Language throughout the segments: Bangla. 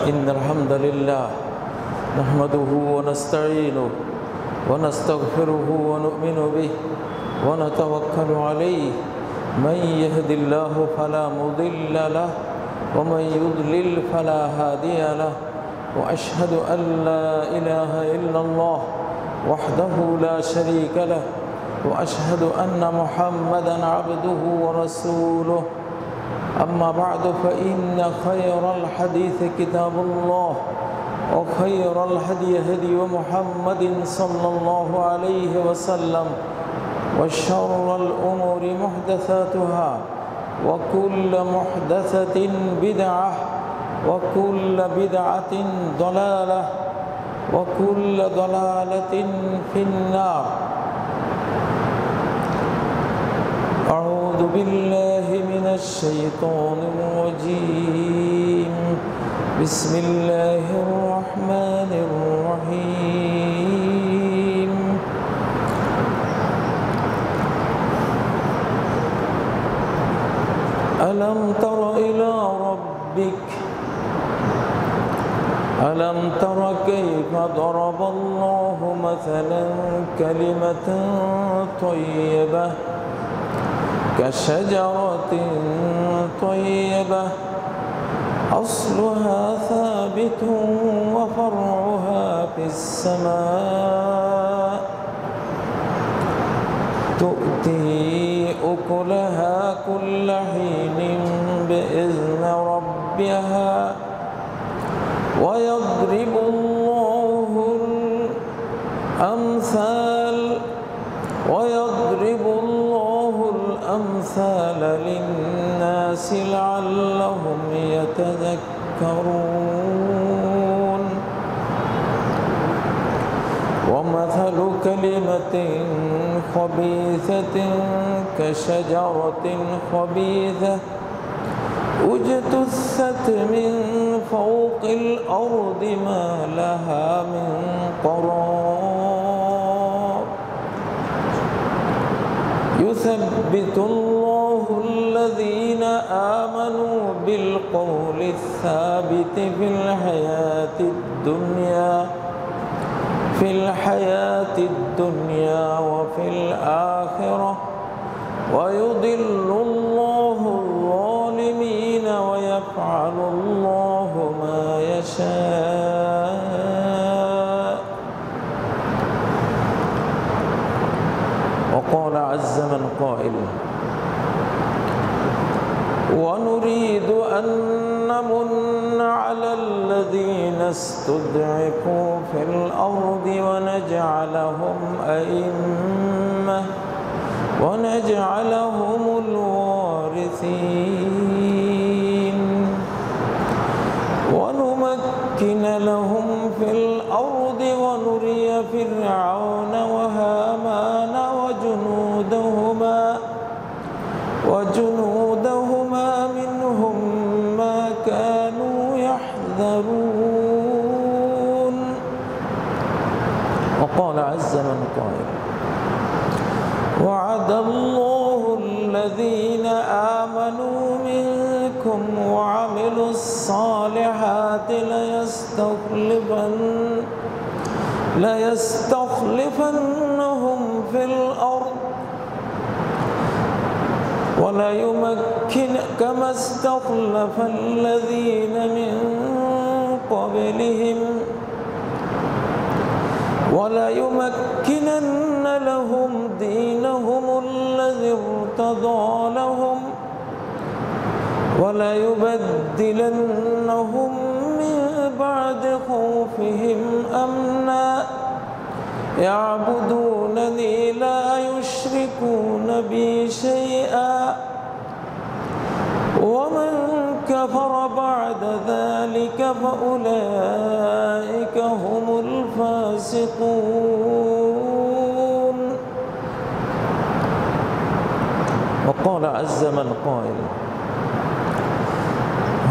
إن الحمد لله نحمده ونستعينه ونستغفره ونؤمن به ونتوكل عليه من يهد الله فلا مضل له ومن يضلل فلا هادي له وأشهد أن لا إله إلا الله وحده لا شريك له وأشهد أن محمدا عبده ورسوله أما بعد فإن خير الحديث كتاب الله وخير الهدي هدي محمد صلى الله عليه وسلم وشر الأمور محدثاتها وكل محدثة بدعة وكل بدعة ضلالة وكل ضلالة في النار. أعوذ بالله من الشيطان الرجيم. بسم الله الرحمن الرحيم. ألم تر إلى ربك ألم تر كيف ضرب الله مثلا كلمة طيبة كشجرة طيبة أصلها ثابت وفرعها في السماء تؤتي أكلها كل حين بإذن ربها ويضرب الله الأمثال للناس لعلهم يتذكرون. ومثل كلمة خبيثة كشجرة خبيثة اجتثت من فوق الأرض ما لها من قرار. يثبت الله الذين آمنوا بالقول الثابت في الحياة الدنيا وفي الآخرة ويضل الله الظالمين ويفعل الله ما يشاء. وقال عز من قائل ونريد أن نمن على الذين استضعفوا في الأرض ونجعلهم الوارثين ونمكن لهم في الأرض ونري فرعون وهامان وجنودهما منهم ما كانوا يحذرون. وقال عز من قائل وعد الله الذين آمنوا منكم وعملوا الصالحات ليستخلفنهم في الأرض كما استخلف الذين من قبلهم وليمكنن لهم دينهم الذي ارتضى لهم وليبدلنهم من بعد خوفهم أمنا يعبدونني لا يشركون بي شيئا ومن كفر بعد ذلك فأولئك هم الفاسقون. وقال عز من قائل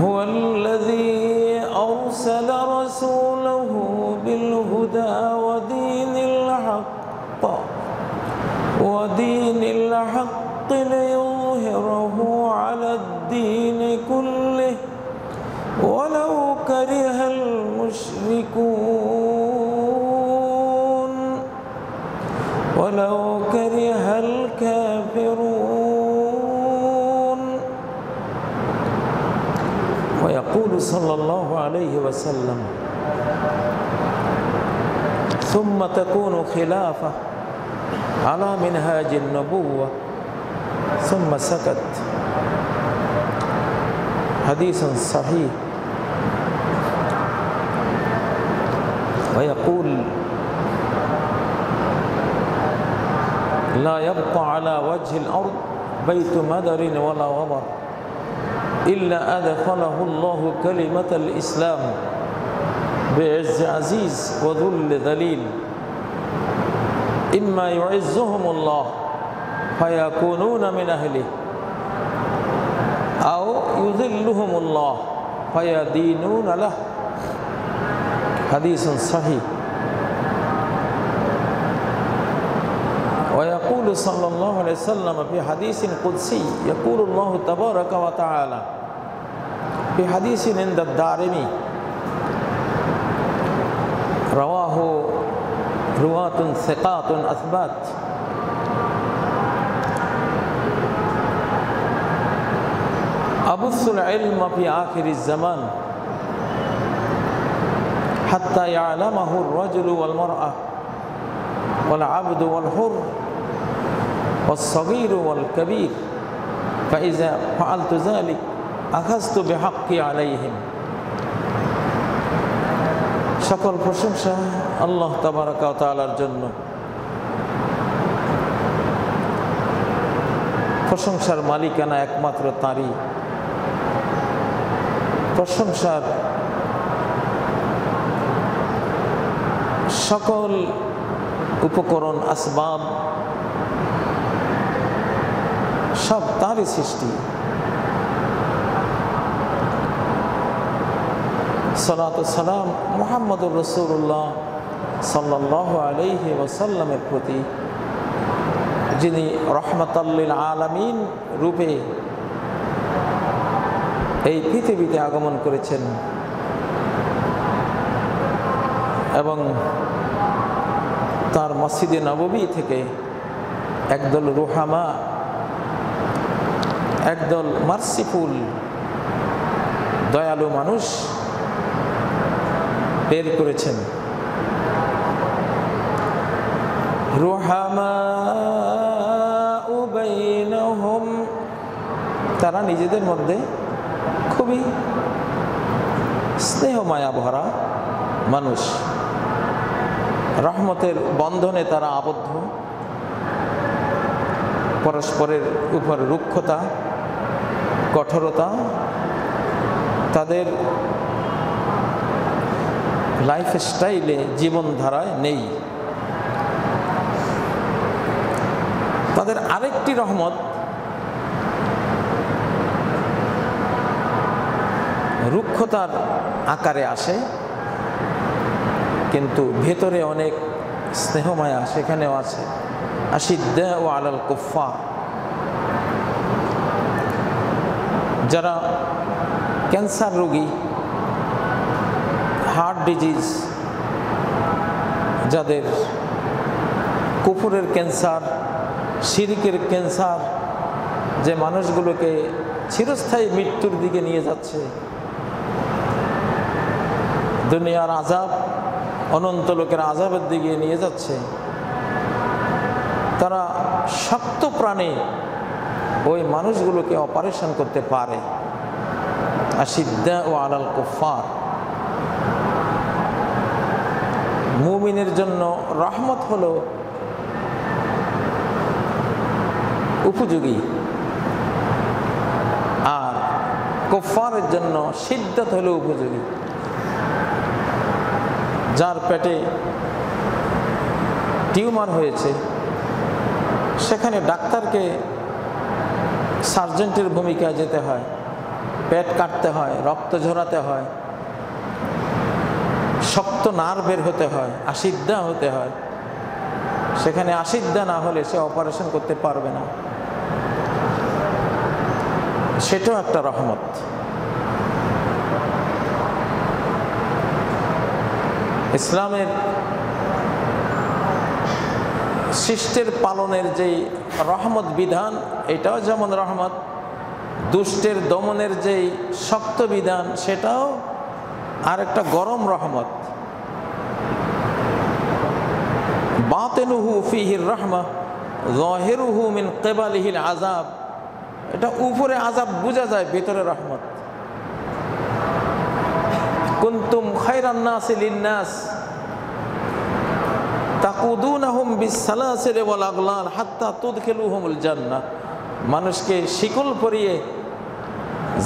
هو الذي أرسل رسوله بالهدى ودين الحق ليظهره على الدين كله ولو كره يقول صلى الله عليه وسلم ثم تكون خلافة على منهاج النبوة ثم سكت حديث صحيح ويقول لا يبقى على وجه الأرض بيت مدر ولا وبر إلا أدخله الله كلمة الإسلام بعز عزيز وذل ذليل إما يعزهم الله فيكونون من أهله أو يذلهم الله فيدينون له حديث صحيح ويقول صلى الله عليه وسلم في حديث قدسي يقول الله تبارك وتعالى في حديث عند الدارمي رواه رواة ثقات أثبات أبث العلم في آخر الزمان حتى يعلمه الرجل والمرأة والعبد والحر والصغير والكبير فإذا فعلت ذلك أخذت بحقي عليهم সকল প্রশংসা আল্লাহ তাবারাকা ওয়া তাআলার জন্য। প্রশংসার মালিকানা একমাত্র তারই। প্রশংসার সকল উপকরণ আসবাব সব তারই সৃষ্টি। সালাতু সালাম মুহাম্মদুর রাসূলুল্লাহ সাল্লাল্লাহু আলাইহি ওয়াসাল্লামের প্রতি, যিনি রহমাতাল লিল আলামিন রূপে এই পৃথিবীতে আগমন করেছেন এবং তার মসজিদে নববী থেকে একদল রুহামা, একদল মার্সিফুল দয়ালু মানুষ বের করেছেন। রুহামা বাইনাহুম, তারা নিজেদের মধ্যে খুবই স্নেহ মায়া ভরা মানুষ, রহমতের বন্ধনে তারা আবদ্ধ। পরস্পরের উপর রুক্ষতা, কঠোরতা তাদের লাইফ স্টাইলে, জীবনধারায় নেই। তাদের আরেকটি রহমত, রুক্ষতার আকারে আসে কিন্তু ভেতরে অনেক স্নেহমায়া সেখানেও আছে। আশিদ্দাউ আলাল কুফফার, যারা ক্যান্সার রোগী, হার্ট ডিজিজ, যাদের কুফরের ক্যান্সার, শিরকের ক্যান্সার, যে মানুষগুলোকে চিরস্থায়ী মৃত্যুর দিকে নিয়ে যাচ্ছে, দুনিয়ার আযাব, অনন্ত লোকের আযাবের দিকে নিয়ে যাচ্ছে, তারা শক্ত প্রাণে ওই মানুষগুলোকে অপারেশন করতে পারে। আশিদ্দাউ আলাল কুফফার, মুমিনের জন্য রহমত হলো উপযোগী, আর কুফফারের জন্য শিদ্দত হলো উপযোগী। যার পেটে টিউমার হয়েছে, সেখানে ডাক্তারকে সার্জেন্টের ভূমিকায় যেতে হয়, পেট কাটতে হয়, রক্ত ঝরাতে হয়, শক্ত নার বের হতে হয়, আশিদ্দা হতে হয়। সেখানে আশিদ্দা না হলে সে অপারেশন করতে পারবে না। সেটাও একটা রহমত। ইসলামের সৃষ্টির পালনের যেই রহমত বিধান, এটাও যেমন রহমত, দুষ্টের দমনের যেই শক্ত বিধান, সেটাও আর একটা গরম রহমত। বাতিনুহু ফিহির রাহমা যাহিরুহু মিন কিবালিহিল আযাব। এটা উপরে আযাব বোঝা যায়, ভিতরে রহমত। কুনতুম খায়রান নাসি লিন-নাস তাকুদুনাহুম বিস-সালাসিল ওয়াল আগলাল হাত্তা তুদখিলুহুমুল জান্নাহ। মানুষকে শিকল পরিয়ে,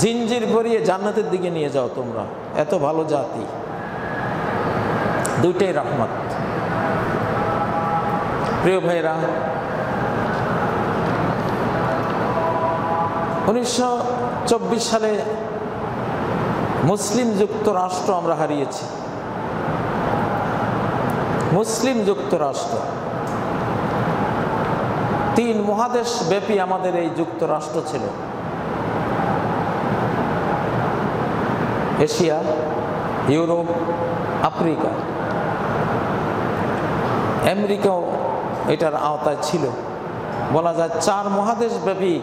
জিঞ্জির পরিয়ে জান্নাতের দিকে নিয়ে যাও তোমরা, এত ভালো জাতি। দুইটাই রহমত। প্রিয় ভাইরা, 1924 সালে মুসলিম যুক্তরাষ্ট্র আমরা হারিয়েছি। মুসলিম যুক্তরাষ্ট্র 3 মহাদেশ ব্যাপী আমাদের এই যুক্তরাষ্ট্র ছিল। এশিয়া, ইউরোপ, আফ্রিকা, আমেরিকাও এটার আওতায় ছিল। বলা যায় 4 মহাদেশ ব্যাপী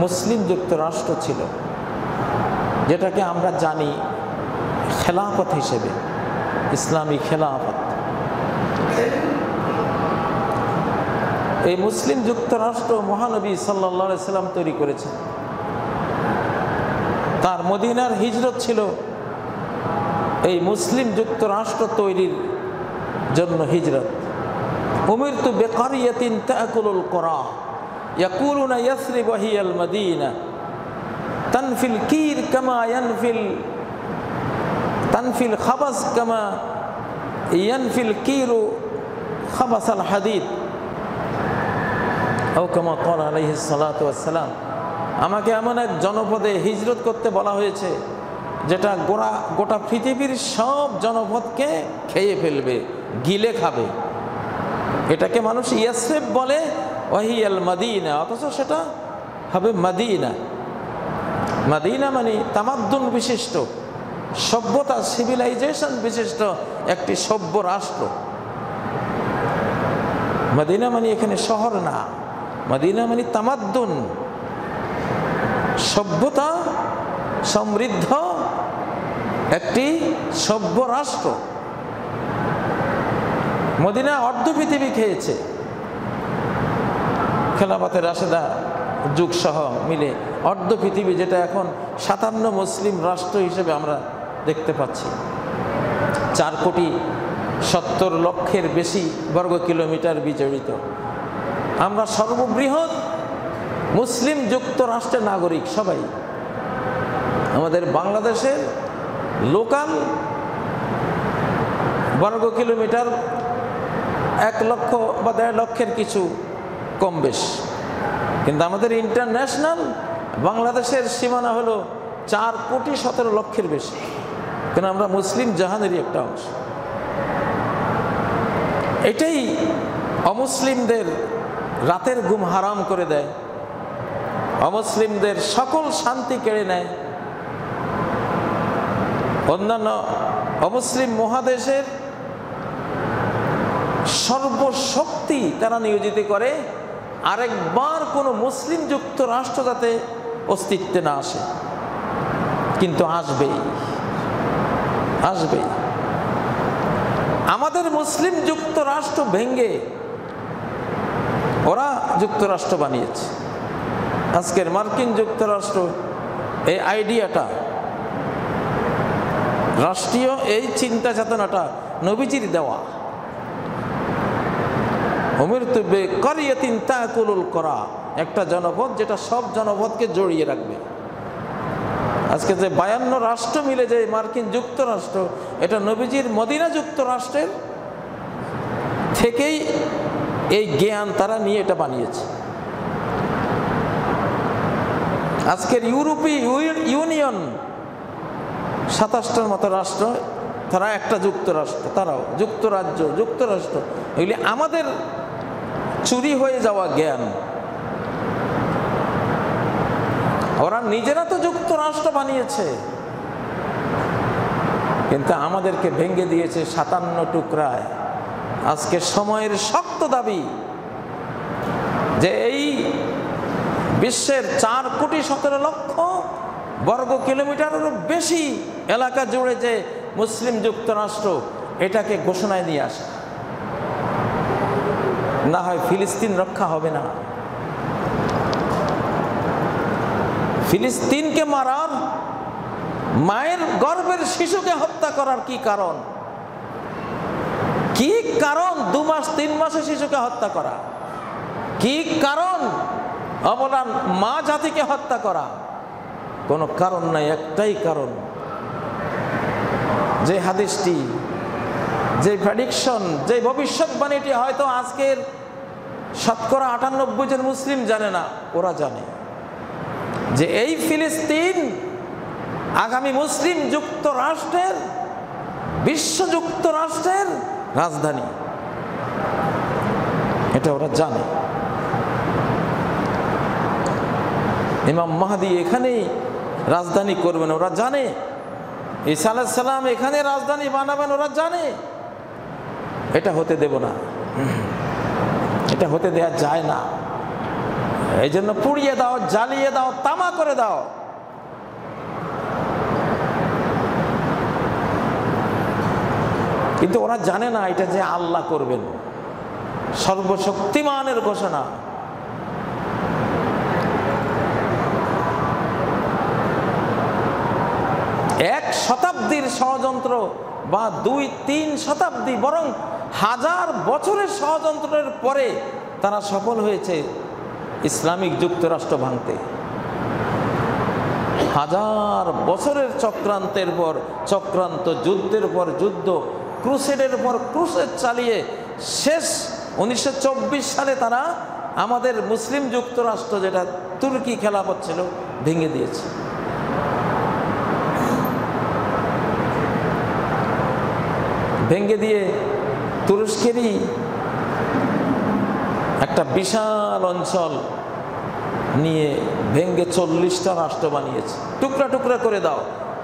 মুসলিম যুক্তরাষ্ট্র ছিল, যেটাকে আমরা জানি খেলাফত হিসেবে, ইসলামী খেলাফত। এই মুসলিম যুক্তরাষ্ট্র মহানবী সাল্লাল্লাহু আলাইহি সাল্লাম তৈরি করেছেন। তার মদিনার হিজরত ছিল এই মুসলিম যুক্তরাষ্ট্র তৈরির জন্য হিজরত। উমিরতু বিকারিয়াতিন তাকুলুল কুরা ইয়াকুলুনা ইয়াসরিব ওয়া হিয়াল মদিনা তানফিল কির কামা তানফিল খাবাস কামা ইয়ানফিল কিরু খাবাসাল হাদিদ আও কামা ক্বালা আলাইহিস সালাতু ওয়াস সালাম। আমাকে এমন এক জনপদে হিজরত করতে বলা হয়েছে যেটা গোটা পৃথিবীর সব জনপদকে খেয়ে ফেলবে, গিলে খাবে। এটাকে মানুষ ইয়াসরিব বলে, ওয়াহিয়াল মদিনা, অথচ সেটা হবে মদিনা। মদিনা মানে তামাদ্দুন বিশিষ্ট, সভ্যতা, সিভিলাইজেশন বিশিষ্ট একটি সভ্য রাষ্ট্র। মদিনা মানে এখানে শহর না, মদিনা মানে তামাদ্দুন, সভ্যতা সমৃদ্ধ একটি সভ্য রাষ্ট্র। মদিনা অর্ধ পৃথিবী খেয়েছে, খেলাফতে রাশেদা যুগ সহ মিলে অর্ধ পৃথিবী, যেটা এখন 57 মুসলিম রাষ্ট্র হিসেবে আমরা দেখতে পাচ্ছি। 4,70,00,000-এর বেশি বর্গ কিলোমিটার বিজড়িত। আমরা সর্ববৃহৎ মুসলিম যুক্তরাষ্ট্রের নাগরিক সবাই। আমাদের বাংলাদেশের লোকাল বর্গ কিলোমিটার 1 লক্ষ বা 1.5 লক্ষের কিছু কম বেশ, কিন্তু আমাদের ইন্টারন্যাশনাল বাংলাদেশের সীমানা হলো 4,17,00,000-এর বেশি, কেন আমরা মুসলিম জাহানেরই একটা অংশ। এটাই অমুসলিমদের রাতের ঘুম হারাম করে দেয়, অমুসলিমদের সকল শান্তি কেড়ে নেয়। অন্যান্য অমুসলিম মহাদেশের সর্বশক্তি তারা নিয়োজিত করে আরেকবার কোনো মুসলিম যুক্তরাষ্ট্র যাতে অস্তিত্বে না আসে, কিন্তু আসবেই, আসবেই। আমাদের মুসলিম যুক্তরাষ্ট্র ভেঙ্গে ওরা যুক্তরাষ্ট্র বানিয়েছে। আজকের মার্কিন যুক্তরাষ্ট্র এই আইডিয়াটা, রাষ্ট্রীয় এই চিন্তা চেতনাটা নবীজির দেওয়া। উমিরতু বিকারিয়াতিন তাকুলুল কুরা, একটা জনপদ যেটা সব জনপদকে জড়িয়ে রাখবে। আজকে যে 52 রাষ্ট্র মিলে যে মার্কিন যুক্তরাষ্ট্র, এটা নবীজির মদিনা যুক্তরাষ্ট্রের থেকেই এই জ্ঞান তারা নিয়ে এটা বানিয়েছে। আজকের ইউরোপীয় ইউনিয়ন 27টার মতো রাষ্ট্র, তারা একটা যুক্তরাষ্ট্র, তারাও যুক্তরাজ্য, যুক্তরাষ্ট্র। এগুলি আমাদের চুরি হয়ে যাওয়া জ্ঞান। ওরা নিজেরা তো যুক্তরাষ্ট্র বানিয়েছে, কিন্তু আমাদেরকে ভেঙে দিয়েছে 57 টুকরায়। আজকে সময়ের শক্ত দাবি যে এই বিশ্বের 4,17,00,000 বর্গ কিলোমিটারেরও বেশি এলাকা জুড়ে যে মুসলিম যুক্তরাষ্ট্র, এটাকে ঘোষণায় নিয়ে আসে, না হয় ফিলিস্তিন রক্ষা হবে না। ফিলিস্তিনকে মারার, মায়ের গর্ভের শিশুকে হত্যা করার কি কারণ? কি কারণ 2 মাস 3 মাসে শিশুকে হত্যা করা? কি কারণ অবলান মা জাতিকে হত্যা করা? কোনো কারণ নাই, একটাই কারণ, যে হাদিসটি, যে প্রেডিকশন, যে ভবিষ্যৎবাণীটি হয়তো আজকের 98% জন মুসলিম জানে না, ওরা জানে যে এই ফিলিস্তিন আগামী মুসলিম যুক্তরাষ্ট্রের, বিশ্ব যুক্তরাষ্ট্রের রাজধানী, এটা ওরা জানে। ইমাম মাহদী এখানেই রাজধানী করবেন, ওরা জানে। ঈসা আলাইহিস সালাম এখানে রাজধানী বানাবেন, ওরা জানে। এটা হতে দেব না, এটা হতে দেয়া যায় না। এই জন্য পুড়িয়ে দাও, জ্বালিয়ে দাও, তামা করে দাও। কিন্তু ওরা জানে না এটা যে আল্লাহ করবেন, সর্বশক্তিমানের ঘোষণা। এক শতাব্দীর ষড়যন্ত্র বা 2-3 শতাব্দী, বরং 1000 বছরের ষড়যন্ত্রের পরে তারা সফল হয়েছে ইসলামিক যুক্তরাষ্ট্র ভাঙতে। 1000 বছরের চক্রান্তের পর চক্রান্ত, যুদ্ধের পর যুদ্ধ, ক্রুসেডের পর ক্রুসেড চালিয়ে শেষ 1924 সালে তারা আমাদের মুসলিম যুক্তরাষ্ট্র, যেটা তুর্কি খেলাফত ছিল, ভেঙে দিয়েছে। ভেঙে দিয়ে তুরস্কেরই একটা বিশাল অঞ্চল নিয়ে ভেঙে 40টা রাষ্ট্র বানিয়েছে। টুকরা টুকরা করে দাও,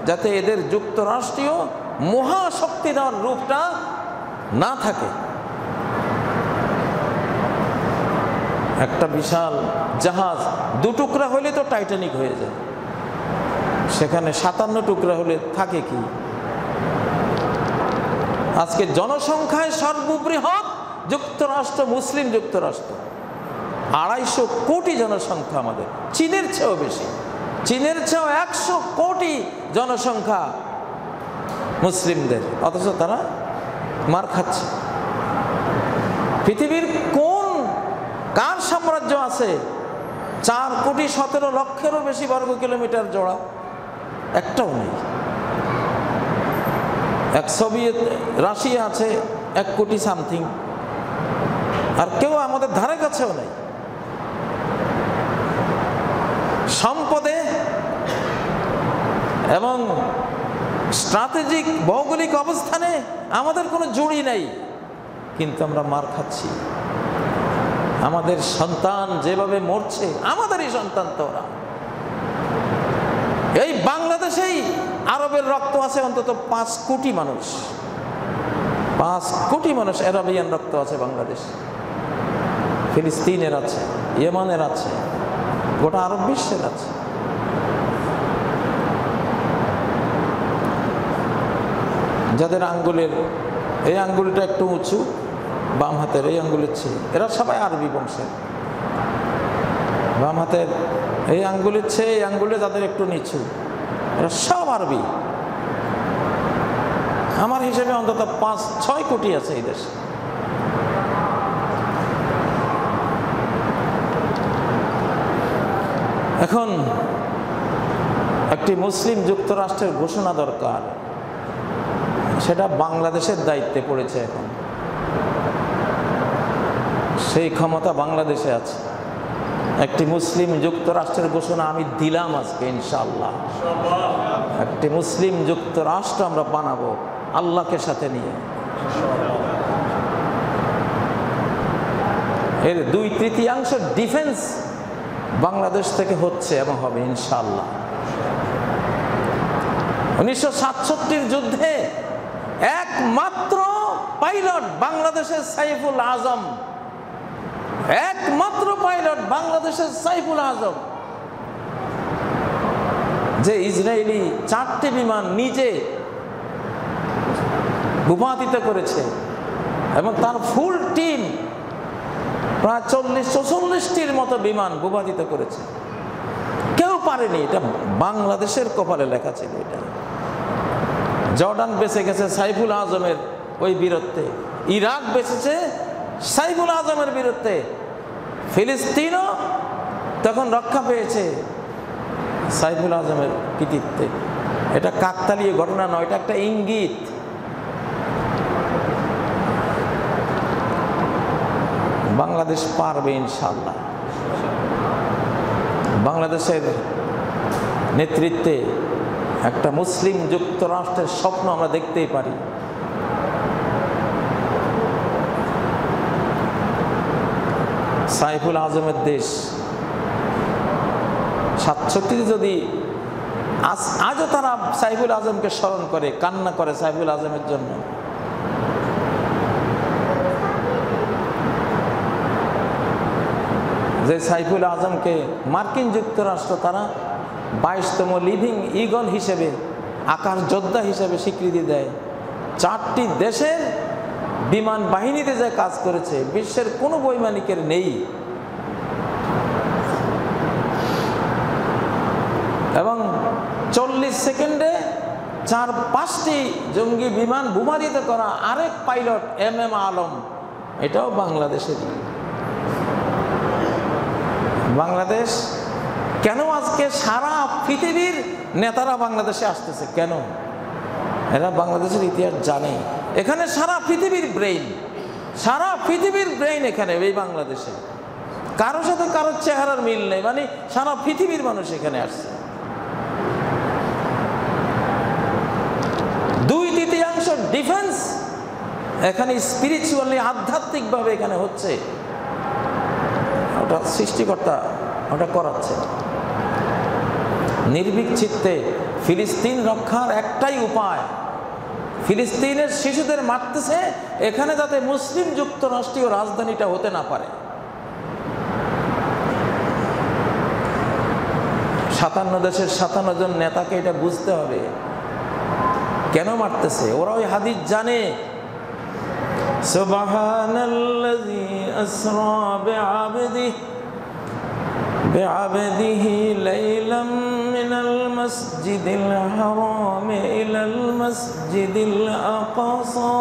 যাতে এদের যুক্তরাষ্ট্রীয় মহাশক্তি দেওয়ার রূপটা না থাকে। একটা বিশাল জাহাজ 2 টুকরা হলে তো টাইটানিক হয়ে যায়, সেখানে 57 টুকরা হলে থাকে কি? আজকে জনসংখ্যায় সর্ববৃহৎ যুক্তরাষ্ট্র মুসলিম যুক্তরাষ্ট্র, 250 কোটি জনসংখ্যা আমাদের, চীনের চেয়েও বেশি। চীনের চেয়েও 100 কোটি জনসংখ্যা মুসলিমদের, অথচ তারা মার খাচ্ছে। পৃথিবীর কার সাম্রাজ্য আছে 4,17,00,000-এরও বেশি বর্গ কিলোমিটার জোড়া? একটাও নেই। এক সোভিয়েত রাশিয়া আছে 1 কোটি সামথিং, আর কেউ আমাদের ধারে কাছেও নেই। সম্পদে এবং স্ট্র্যাটেজিক ভৌগোলিক অবস্থানে আমাদের কোনো জুড়ি নেই, কিন্তু আমরা মার খাচ্ছি। আমাদের সন্তান যেভাবে মরছে, আমাদেরই সন্তান তো ওরা। এই বাংলাদেশেই আরবের রক্ত আছে অন্তত 5 কোটি মানুষ, 5 কোটি মানুষ আরবিয়ান রক্ত আছে বাংলাদেশ। ফিলিস্তিনের আছে, ইয়েমানের আছে, গোটা আরব বিশ্বের আছে। যাদের আঙ্গুলের এই আঙ্গুলটা একটু উঁচু, বাম হাতের এই আঙ্গুলের চেয়ে, এরা সবাই আরবি বংশের। বাম হাতের এই আঙ্গুলের চেয়ে এই আঙ্গুলে যাদের একটু নিচু, এরা সব আরবি। আমার হিসেবে অন্তত 5-6 কোটি আছে এই দেশে। এখন একটি মুসলিম যুক্তরাষ্ট্রের ঘোষণা দরকার, সেটা বাংলাদেশের দায়িত্বে পড়েছে। এখন সেই ক্ষমতা বাংলাদেশে আছে। একটি মুসলিম যুক্তরাষ্ট্রের ঘোষণা আমি দিলাম আজকে ইনশাআল্লাহ। একটি মুসলিম যুক্তরাষ্ট্র আমরা বানাবো আল্লাহকে সাথে নিয়ে। এর 2/3 ডিফেন্স বাংলাদেশ থেকে হচ্ছে এবং হবে ইনশাআল্লাহ। 1967 যুদ্ধে একমাত্র পাইলট বাংলাদেশের সাইফুল আজম, একমাত্র পাইলট বাংলাদেশের সাইফুল আজম। যে ইসরায়েলি 4টি বিমান নিজে ভূপাতিত করেছে এবং তার ফুল টিম প্রায় 40-44টির মতো বিমান ভূপাতিত করেছে, কেউ পারেনি। এটা বাংলাদেশের কপালে লেখা ছিল। এটা জর্ডান বেঁচে গেছে সাইফুল আজমের ওই বীরত্বে, ইরাক বেঁচেছে সাইফুল আজমের বীরত্বে, ফিলিস্তিনও তখন রক্ষা পেয়েছে সাইফুল আজমের কৃতিত্বে। এটা কাকতালীয় ঘটনা নয়, এটা একটা ইঙ্গিত। বাংলাদেশ পারবে ইনশাআল্লাহ। বাংলাদেশের নেতৃত্বে একটা মুসলিম যুক্তরাষ্ট্রের স্বপ্ন আমরা দেখতেই পারি। সাইফুল আজমের দেশ 67 যদি আজও তারা সাইফুল আজমকে স্মরণ করে, কান্না করে সাইফুল আজমের জন্য। যে সাইফুল আজমকে মার্কিন যুক্তরাষ্ট্র তারা 22তম লিভিং ইগল হিসেবে, আকাশ যোদ্ধা হিসেবে স্বীকৃতি দেয়। 4টি দেশের বিমান বাহিনীতে যে কাজ করেছে বিশ্বের কোনো বৈমানিকের নেই। এবং 40 সেকেন্ডে 4-5টি জঙ্গি বিমান ভূপাতিত করা আরেক পাইলট MM আলম, এটাও বাংলাদেশেরই। বাংলাদেশ কেন আজকে সারা পৃথিবীর নেতারা বাংলাদেশে আসতেছে? কেন? এরা বাংলাদেশের ইতিহাস জানে। এখানে সারা পৃথিবীর ব্রেইন এখানে এই বাংলাদেশে। কারোর সাথে কারোর চেহারার মিল নেই, মানে সারা পৃথিবীর মানুষ এখানে আসছে। 2/3 ডিফেন্স এখানে স্পিরিচুয়ালি, আধ্যাত্মিকভাবে এখানে হচ্ছে। ওটা সৃষ্টিকর্তা ওটা করাচ্ছে। নির্ভীক চিত্তে ফিলিস্তিন রক্ষার একটাই উপায়, ফিলিস্তিনের শিশুদের মারতেছে, এখানে যাতে মুসলিম যুক্তরাষ্ট্রীয় রাজধানীটা হতে না পারে। 57 দেশের 57 জন নেতাকে এটা বুঝতে হবে কেন মারতেছে। ওরা ওই হাদিস জানে, সুবহানাল্লাযী আসরা বিআবদিহি লাইলাম মিনাল মাসজিদিল হারাম ইলাল মাসজিদিল আকসা।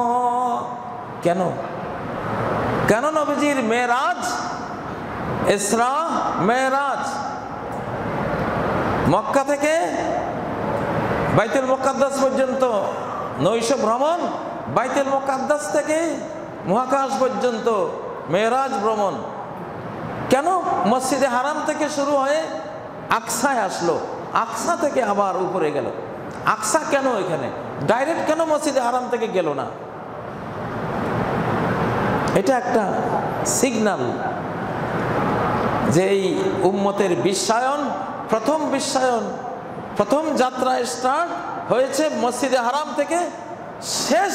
কেন নবীজির মেরাজ, ইসরা মেরাজ, মক্কা থেকে বাইতুল মুকাদ্দাস পর্যন্ত নৈশ ভ্রমণ, বাইতুল মুকাদ্দাস থেকে মহাকাশ পর্যন্ত মেরাজ ভ্রমণ। কেন মসজিদে হারাম থেকে শুরু হয়ে আকসায় আসলো, আকসা থেকে আবার উপরে গেল? আকসা কেন এখানে ডাইরেক্ট কেন মসজিদে হারাম থেকে গেল না? এটা একটা সিগন্যাল যে এই উম্মতের বিশ্বায়ন, প্রথম যাত্রা স্টার্ট হয়েছে মসজিদে হারাম থেকে, শেষ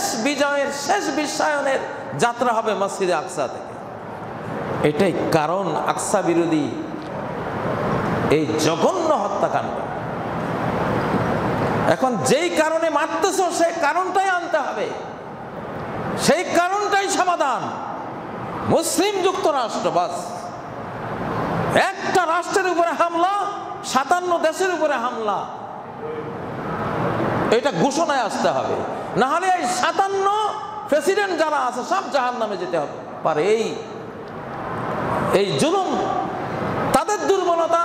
বিশ্বায়নের যাত্রা হবে মসজিদে আকসা থেকে। এটাই কারণ আকসা বিরোধী এই জঘন্য হত্যাকাণ্ড। এখন যেই কারণে মারতেছ সেই কারণটাই আনতে হবে, সেই কারণটাই সমাধান। মুসলিম যুক্তরাষ্ট্র, বাস একটা রাষ্ট্রের উপরে হামলা, 57 দেশের উপরে হামলা, এটা ঘোষণায় আসতে হবে। না হলে এই 57 প্রেসিডেন্ট যারা আছে সব জাহান্নামে যেতে হবে পারে। এই জুলুম, তাদের দুর্বলতা,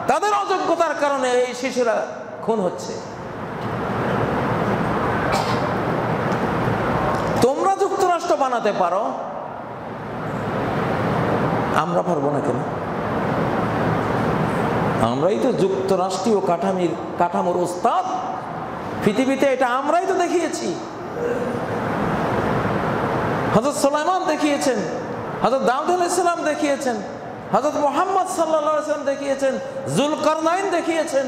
তাদের অযোগ্যতার কারণে এই শিশুরা খুন হচ্ছে। তোমরা যুক্তরাষ্ট্র বানাতে পারো, আমরা পারবো না কেন? আমরাই তো যুক্তরাষ্ট্রীয় কাঠামোর ওস্তাদ পৃথিবীতে, এটা আমরাই তো দেখিয়েছি। হযরত সুলাইমান দেখিয়েছেন, হযরত দাউদ আলাইহিস সালাম দেখিয়েছেন, হযরত মুহাম্মদ সাল্লাল্লাহু আলাইহি ওয়াসাল্লাম দেখিয়েছেন, যুলকারনাইন দেখিয়েছেন।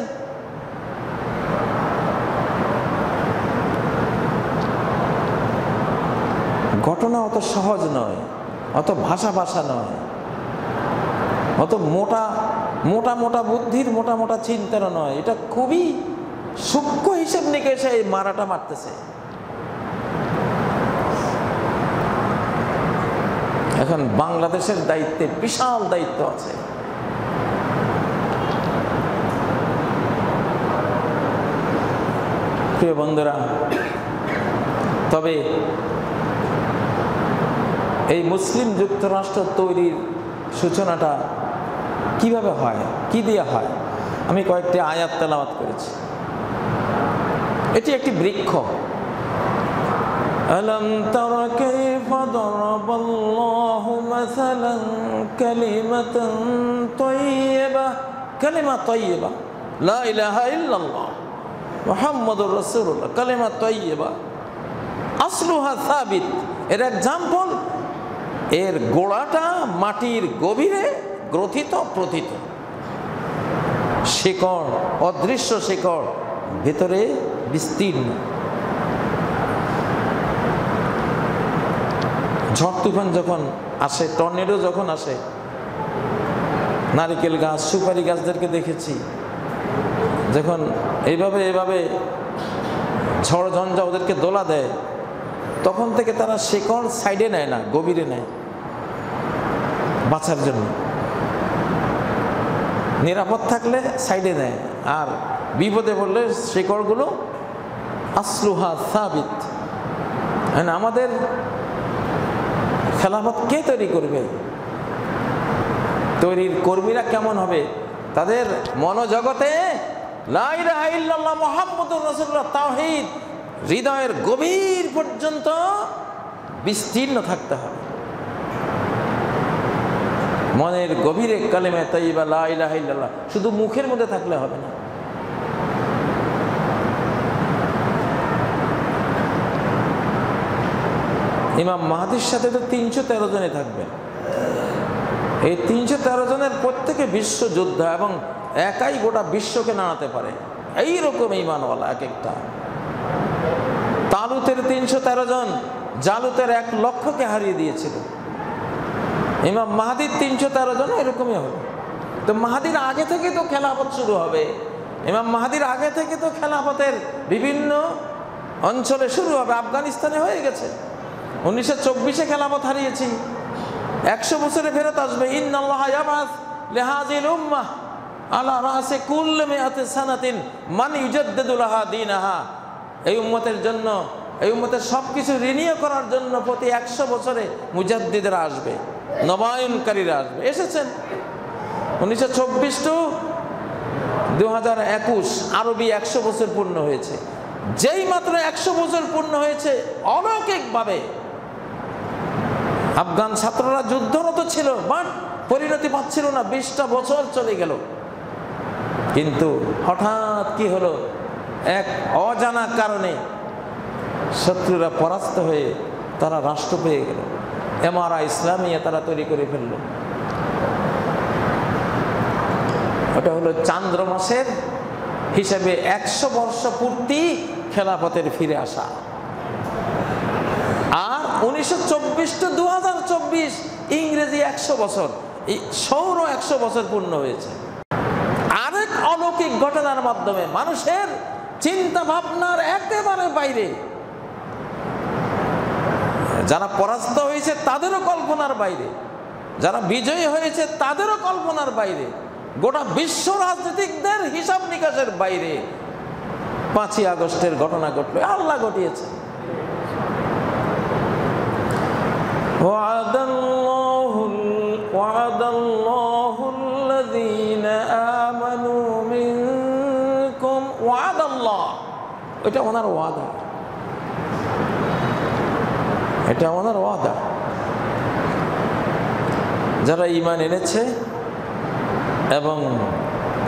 ঘটনা অত সহজ নয়, অত ভাষা নয়, অত মোটা মোটা মোটা বুদ্ধির, মোটা মোটা চিন্তার নয়, এটা খুবই সূক্ষ্ম হিসেব নিকেশে এই মারাটা মারতেছে। এখন বাংলাদেশের দায়িত্বে বিশাল দায়িত্ব আছে। প্রিয় বন্ধুরা, তবে এই মুসলিম যুক্তরাষ্ট্র তৈরির সূচনাটা কিভাবে হয়, কি দিয়ে হয়, আমি কয়েকটি আয়াত তেলাওয়াত করেছি। এটি একটি বৃক্ষ। আলম তারা কাইফা দারাবাল্লাহু মাসালান কালিমাতান তাইয়্যিবা, কালিমা তাইয়্যিবা লা ইলাহা ইল্লাল্লাহ মুহাম্মাদুর রাসূলুল্লাহ, কালিমা তাইয়্যিবা আসলুহা সাবিত। এর এক্সাম্পল, এর গোড়াটা মাটির গভীরে গ্রথিত প্রথিত, শিকড় অদৃশ্য শিকড় ভেতরে বিস্তীর্ণ। ঝড় তুফান যখন আসে, টর্নেডো যখন আসে, নারিকেল গাছ, সুপারি গাছদেরকে দেখেছি যখন এইভাবে ঝড় ঝঞ্ঝা ওদেরকে দোলা দেয়, তখন থেকে তারা শিকড় সাইডে নেয় না, গভীরে নেয় বাঁচার জন্য। নিরাপদ থাকলে সাইডে নেয়, আর বিপদে পড়লে শিকড়গুলো আসলুহা সাবিত। আমাদের খেলাফত কে তৈরি করবে? তৈরির কর্মীরা কেমন হবে? তাদের মনোজগতে লা ইলাহা ইল্লাল্লাহ মুহাম্মাদুর রাসূলুল্লাহ তাওহীদ হৃদয়ের গভীর পর্যন্ত বিস্তীর্ণ থাকতে হবে। মনের গভীরে কালিমা তাইয়্যিবা লা ইলাহা ইল্লাল্লাহ শুধু মুখের মধ্যে থাকলে হবে না। ইমাম মাহদীর সাথে তো 313 জনে থাকবে। এই 313 জনের প্রত্যেকে বিশ্ব যোদ্ধা এবং একাই গোটা বিশ্বকে নাড়াতে পারে, এইরকম ঈমানওয়ালা এক একটা। তালুতের 313 জন জালুতের 1 লক্ষকে হারিয়ে দিয়েছিল। ইমাম মাহদীর 313 জন এরকমই হবে। তো মাহদীর আগে থেকে তো খেলাফত শুরু হবে, ইমাম মাহদীর আগে থেকে তো খেলাফতের বিভিন্ন অঞ্চলে শুরু হবে। আফগানিস্তানে হয়ে গেছে, 1924-এ খেলাফত হারিয়েছি, 100 বছরে ফেরত আসবে। ইন্নাল্লাহা ইয়াবাস লিহাযিল উম্মাহ আলা রাসি কুল্লি মিআতি সানাতিন মান ইউজাদ্দিদু লাহা দীনাহা। এই উম্মতের জন্য, এই উম্মতের সবকিছু রিনিউ করার জন্য প্রতি 100 বছরে মুজাদ্দিদরা আসবে, নবায়নকারীরা আসবে। এসেছেন 1924 টু 2021 আরবি 100 বছর পূর্ণ হয়েছে। যেই মাত্র 100 বছর পূর্ণ হয়েছে, অলৌকিকভাবে আফগান ছাত্ররা যুদ্ধরত ছিল, বাট পরিণতি পাচ্ছিল না। 20টা বছর চলে গেল, কিন্তু হঠাৎ কি হলো, এক অজানা কারণে শত্রুরা পরাস্ত হয়ে তারা রাষ্ট্র পেয়ে গেল, এমারা ইসলামিয়া তারা তৈরি করে ফেলল। ওটা হলো চান্দ্র মাসের হিসাবে 100 বর্ষ পূর্তি খেলাফতের ফিরে আসা। আর 1924 টু 2024 ইংরেজি 100 বছর, এই সৌর 100 বছর পূর্ণ হয়েছে। আরেক অলৌকিক ঘটনার মাধ্যমে মানুষের চিন্তা ভাবনার একেবারে বাইরে, যারা পরাস্ত হয়েছে তাদেরও কল্পনার বাইরে, যারা বিজয়ী হয়েছে তাদেরও কল্পনার বাইরে, গোটা বিশ্ব রাজনীতিকদের হিসাব নিকাশের বাইরে 5ই আগস্টের ঘটনা ঘটলো। আল্লাহ ঘটিয়েছে। এটা ওনার ওয়াদা, এটা ওনার ওয়াদা। যারা ঈমান এনেছে এবং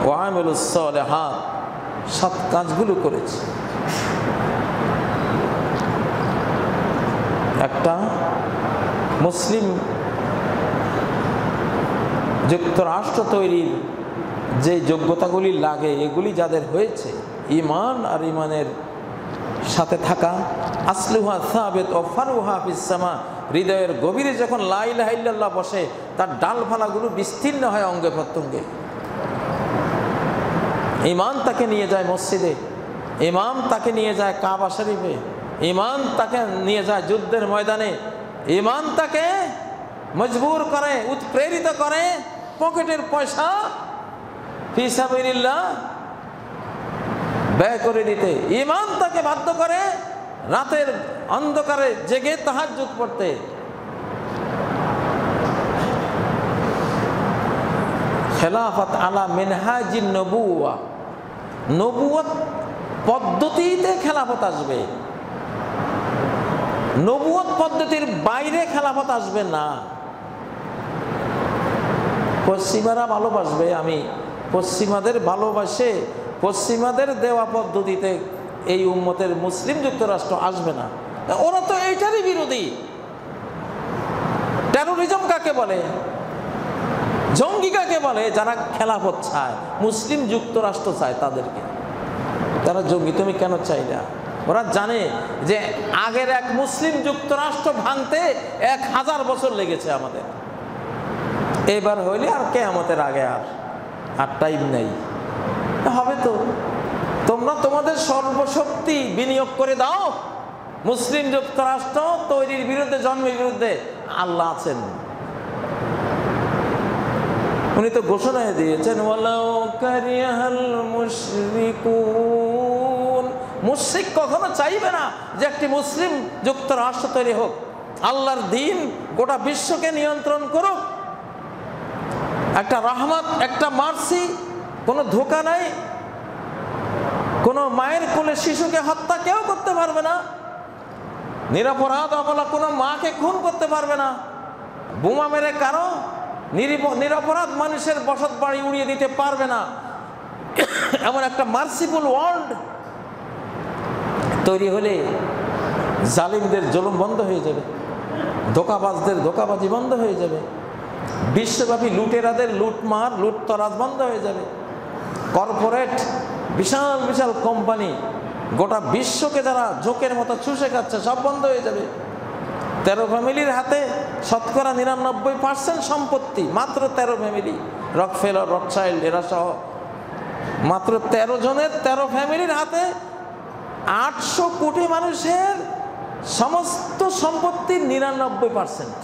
ওয়ামিলুস সালিহাত, সৎ কাজগুলো করেছে, একটা মুসলিম যুক্তরাষ্ট্র তৈরির যে যোগ্যতাগুলি লাগে, এগুলি যাদের হয়েছে, ঈমান আর ঈমানের সাথে থাকা, আসলুহা সাবিত ও ফারুহা ফিস সামা, হৃদয়ের গভীরে যখন লা ইলাহা ইল্লাল্লাহ বসে, তার ডালপালাগুলো বিস্তীর্ণ হয় অঙ্গে প্রত্যঙ্গে। ইমান তাকে নিয়ে যায় মসজিদে, ইমান তাকে নিয়ে যায় কাবা শরীফে, ইমান তাকে নিয়ে যায় যুদ্ধের ময়দানে, ইমান তাকে মজবুর করে, উৎপ্রেরিত করে পকেটের পয়সা ফি সাবিলিল্লাহ ব্যয় করে দিতে। ইমান তাকে বাধ্য করে রাতের অন্ধকারে জেগে তাহাজ্জুদ পড়তে। খেলাফত আলা মিনহাজিন নবুওয়া, নবুয়ত পদ্ধতিতে খেলাফত আসবে, নবুয়ত পদ্ধতির বাইরে খেলাফত আসবে না। পশ্চিমারা ভালোবাসবে, আমি পশ্চিমাদের ভালোবাসে পশ্চিমাদের দেওয়া পদ্ধতিতে এই উম্মতের মুসলিম যুক্তরাষ্ট্র আসবে না। ওরা তো এইটারই বিরোধী। টেরোরিজম কাকে বলে, জঙ্গি কাকে বলে? যারা খেলাফত চায়, মুসলিম যুক্তরাষ্ট্র চায় তাদেরকে, তারা জঙ্গি। তুমি কেন চাই না? ওরা জানে যে আগের এক মুসলিম যুক্তরাষ্ট্র ভাঙতে 1000 বছর লেগেছে আমাদের, এবার হইলে আর কিয়ামতের আগে আর টাইম নেই। হবে তো, তোমরা তোমাদের সর্বশক্তি বিনিয়োগ করে দাও মুসলিম যুক্তরাষ্ট্র তৈরির বিরুদ্ধে, জন্মের বিরুদ্ধে। আল্লাহ আছেন, উনি তো ঘোষণা দিয়েছেন ওয়ালাউ কারিহাল মুশরিকুন। মুশরিক কখনো চাইবে না যে একটি মুসলিম যুক্তরাষ্ট্র তৈরি হোক, আল্লাহর দ্বীন গোটা বিশ্বকে নিয়ন্ত্রণ করুক। একটা রহমত, একটা মার্সি, কোনো ধোঁকা নাই, কোনো মায়ের কোলে শিশুকে হত্যা কেউ করতে পারবে না, নিরপরাধ অবলা কোনো মাকে খুন করতে পারবে না, বোমা মেরে কারো নিরপরাধ মানুষের বসত বাড়ি উড়িয়ে দিতে পারবে না। এমন একটা মার্সিফুল ওয়ার্ল্ড তৈরি হলে জালিমদের জুলুম বন্ধ হয়ে যাবে, ধোঁকাবাজদের ধোঁকাবাজি বন্ধ হয়ে যাবে, বিশ্বব্যাপী লুটেরাদের লুটমার লুটতরাজ বন্ধ হয়ে যাবে, কর্পোরেট বিশাল বিশাল কোম্পানি গোটা বিশ্বকে যারা ঝোঁকের মতো চুষে খাচ্ছে সব বন্ধ হয়ে যাবে। 13 ফ্যামিলির হাতে শতকরা 99% সম্পত্তি, মাত্র 13 ফ্যামিলি, রকফেলার, রথশাইল্ড এরা সহ মাত্র 13 জনের 13 ফ্যামিলির হাতে 800 কোটি মানুষের সমস্ত সম্পত্তির 99%।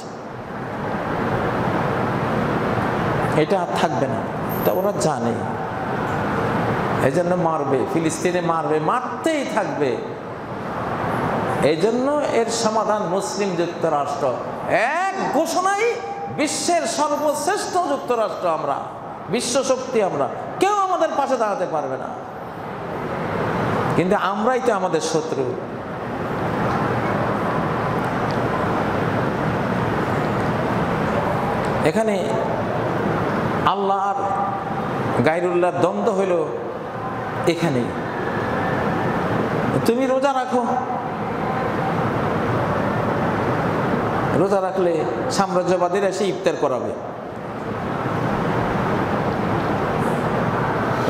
এটা আর থাকবে না, এটা ওরা জানে, এই জন্য মারবে, ফিলিস্তিনে মারবে, মারতেই থাকবে। এই জন্য এর সমাধান মুসলিম যুক্তরাষ্ট্র। এক ঘোষণাই বিশ্বের সর্বশ্রেষ্ঠ যুক্তরাষ্ট্র আমরা, বিশ্ব শক্তি আমরা, কেউ আমাদের পাশে দাঁড়াতে পারবে না। কিন্তু আমরাই তো আমাদের শত্রু। এখানে আল্লাহ আর গায়রুল্লাহর দ্বন্দ্ব হইল এখানেই। তুমি রোজা রাখো, রোজা রাখলে সাম্রাজ্যবাদীরা এসে ইফতার করাবে।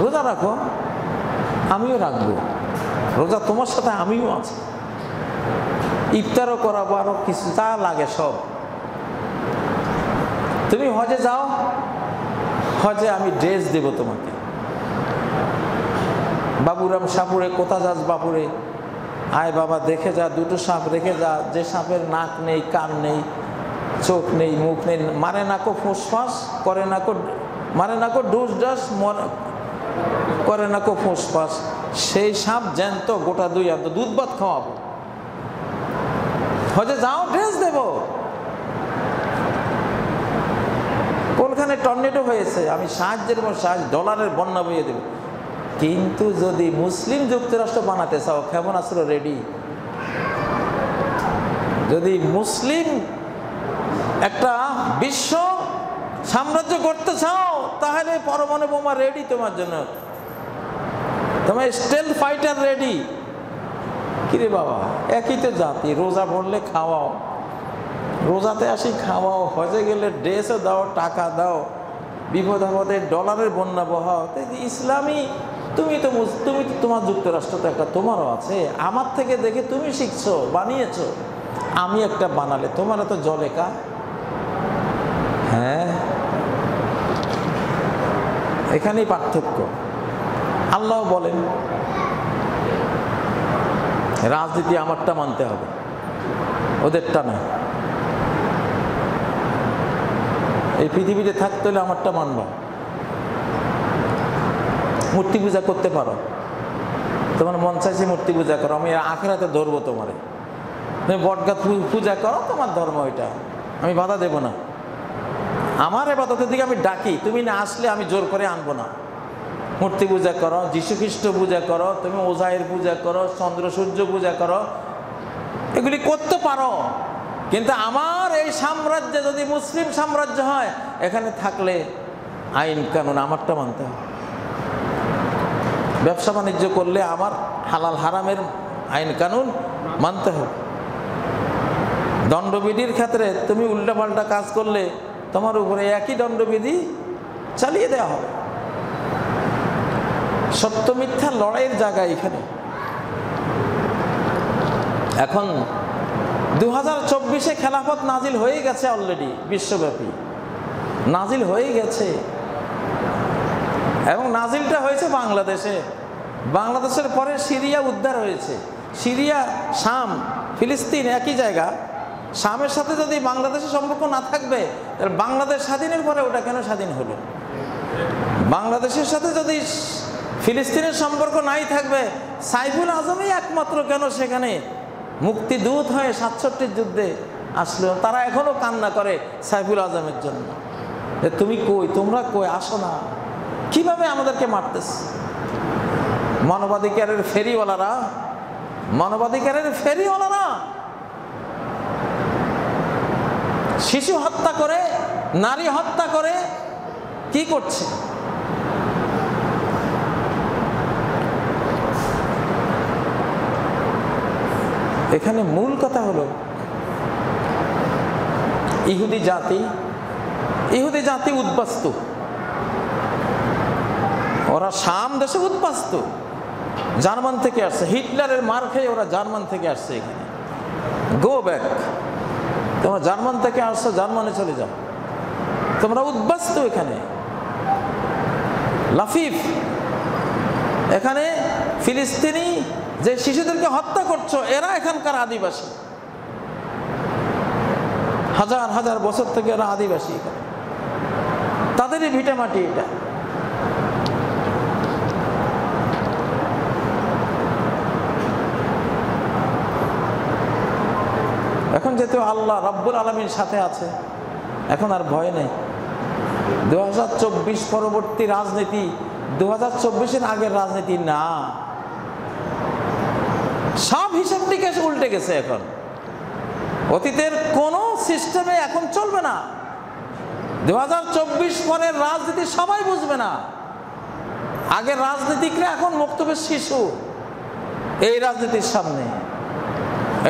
রোজা রাখো, আমিও রাখবো, রোজা তোমার সাথে আমিও আছি, ইফতারও করাবো, আরো কিছু যা লাগে সব। তুমি হজে যাও, হজে আমি ড্রেস দেব তোমাকে। বাবুরাম সাপুরে, কোথা যাস বাপুরে, আয় বাবা দেখে যা, দুটো সাপ রেখে যা, যে সাপের নাক নেই, কান নেই, চোখ নেই, মুখ নেই, মারে না কো ফুসফাস, করে না কো, মারে না কো ডুস ডাস, করে না কো ফুসফাস, সেই সাপ জ্যান্ত গোটা 2 আন্ত দুধ ভাত খাওয়াবো। হজে যাও, ড্রেস দেব। কোনখানে টর্নেডো হয়েছে, আমি সাহায্যের পর সাহায্য, ডলারের বন্যা বইয়ে দেব। কিন্তু যদি মুসলিম যুক্তরাষ্ট্র বানাতে চাও, ক্ষেপণাস্ত্র রেডি। যদি মুসলিম একটা বিশ্ব সাম্রাজ্য করতে চাও, তাহলে পরমাণু বোমা রেডি তোমার জন্য, তোমার স্টেলথ ফাইটার রেডি। কিরে বাবা, একই তো জাতি, রোজা পড়লে খাওয়াও, রোজাতে আসি খাওয়াও, হজে গেলে ড্রেসও দাও, টাকা দাও, বিপদ আপদে ডলারের বন্যা বহাও। ইসলামী তুমি তো তোমার যুক্তরাষ্ট্র তো একটা তোমারও আছে, আমার থেকে দেখে তুমি শিখছো, বানিয়েছো, আমি একটা বানালে তোমার তো জলে কা। হ্যাঁ, এখানেই পার্থক্য। আল্লাহ বলেন রাজনীতি আমারটা মানতে হবে, ওদেরটা না। এই পৃথিবীতে থাকতে হলে আমারটা মানবা। মূর্তি পূজা করতে পারো, তোমার মন চাইছে মূর্তি পূজা করো, আমি আখেরাতে ধরবো তোমারে। তুমি বটগাছ পূজা করো, তোমার ধর্ম ওইটা, আমি বাধা দেব না। আমার এবাদতের দিকে আমি ডাকি, তুমি না আসলে আমি জোর করে আনবো না। মূর্তি পূজা করো, যীশু খ্রিস্ট পূজা করো, তুমি ওজাইর পূজা করো, চন্দ্র সূর্য পূজা করো, এগুলি করতে পারো। কিন্তু আমার এই সাম্রাজ্যে যদি মুসলিম সাম্রাজ্য হয়, এখানে থাকলে আইন কানুন আমারটা মানতে হবে। ব্যবসা বাণিজ্য করলে আমার হালাল হারামের আইন কানুন মানতে হবে। দণ্ডবিধির ক্ষেত্রে তুমি উল্টাপাল্টা কাজ করলে তোমার উপরে একই দণ্ডবিধি চালিয়ে দেওয়া হবে। সত্য মিথ্যা লড়াইয়ের জায়গা এখানে। এখন 2024-এ খেলাফত নাজিল হয়ে গেছে, অলরেডি বিশ্বব্যাপী নাজিল হয়ে গেছে। এবং নাজিলটা হয়েছে বাংলাদেশে। বাংলাদেশের পরে সিরিয়া উদ্ধার হয়েছে। সিরিয়া, শাম, ফিলিস্তিন একই জায়গা। শামের সাথে যদি বাংলাদেশের সম্পর্ক না থাকবে, তাহলে বাংলাদেশ স্বাধীনের পরে ওটা কেন স্বাধীন হলো? বাংলাদেশের সাথে যদি ফিলিস্তিনের সম্পর্ক নাই থাকবে, সাইফুল আজমই একমাত্র কেন সেখানে মুক্তিদূত হয়ে 67 যুদ্ধে আসলো? তারা এখনো কান্না করে সাইফুল আজমের জন্য, যে তুমি কই, তোমরা কই, আসো না। কিভাবে আমাদেরকে মারতেছে মানবাধিকারের ফেরিওয়ালারা, মানবাধিকারের ফেরিওয়ালারা শিশু হত্যা করে, নারী হত্যা করে, কি করছে? এখানে মূল কথা হলো ইহুদি জাতি উদ্বাস্তু। ওরা শাম দেশে উদ্বাস্তু, জার্মান থেকে আসছে, হিটলারের মার খেয়ে ওরা জার্মান থেকে আসছে। এখানে গো ব্যাক, তোমরা জার্মান থেকে আসছো, জার্মানে চলে যাও, তোমরা উদ্বাস্তু। এখানে লাফিফ, এখানে ফিলিস্তিনি যে শিশুদেরকে হত্যা করছো, এরা এখানকার আদিবাসী। হাজার হাজার বছর থেকে এরা আদিবাসী, এখানে তাদেরই ভিটে মাটি এটা। এখন যেহেতু আল্লাহ রাব্বুল আলামিন সাথে আছে, এখন আর ভয় নেই। 2024 পরবর্তী রাজনীতি 2024-এর আগের রাজনীতি না। সব হিসাব নিকেশ উল্টে গেছে। এখন অতীতের কোন সিস্টেমে এখন চলবে না। 2024 পরের রাজনীতি সবাই বুঝবে না। আগের রাজনীতিকরা এখন মুক্তবের শিশু এই রাজনীতির সামনে।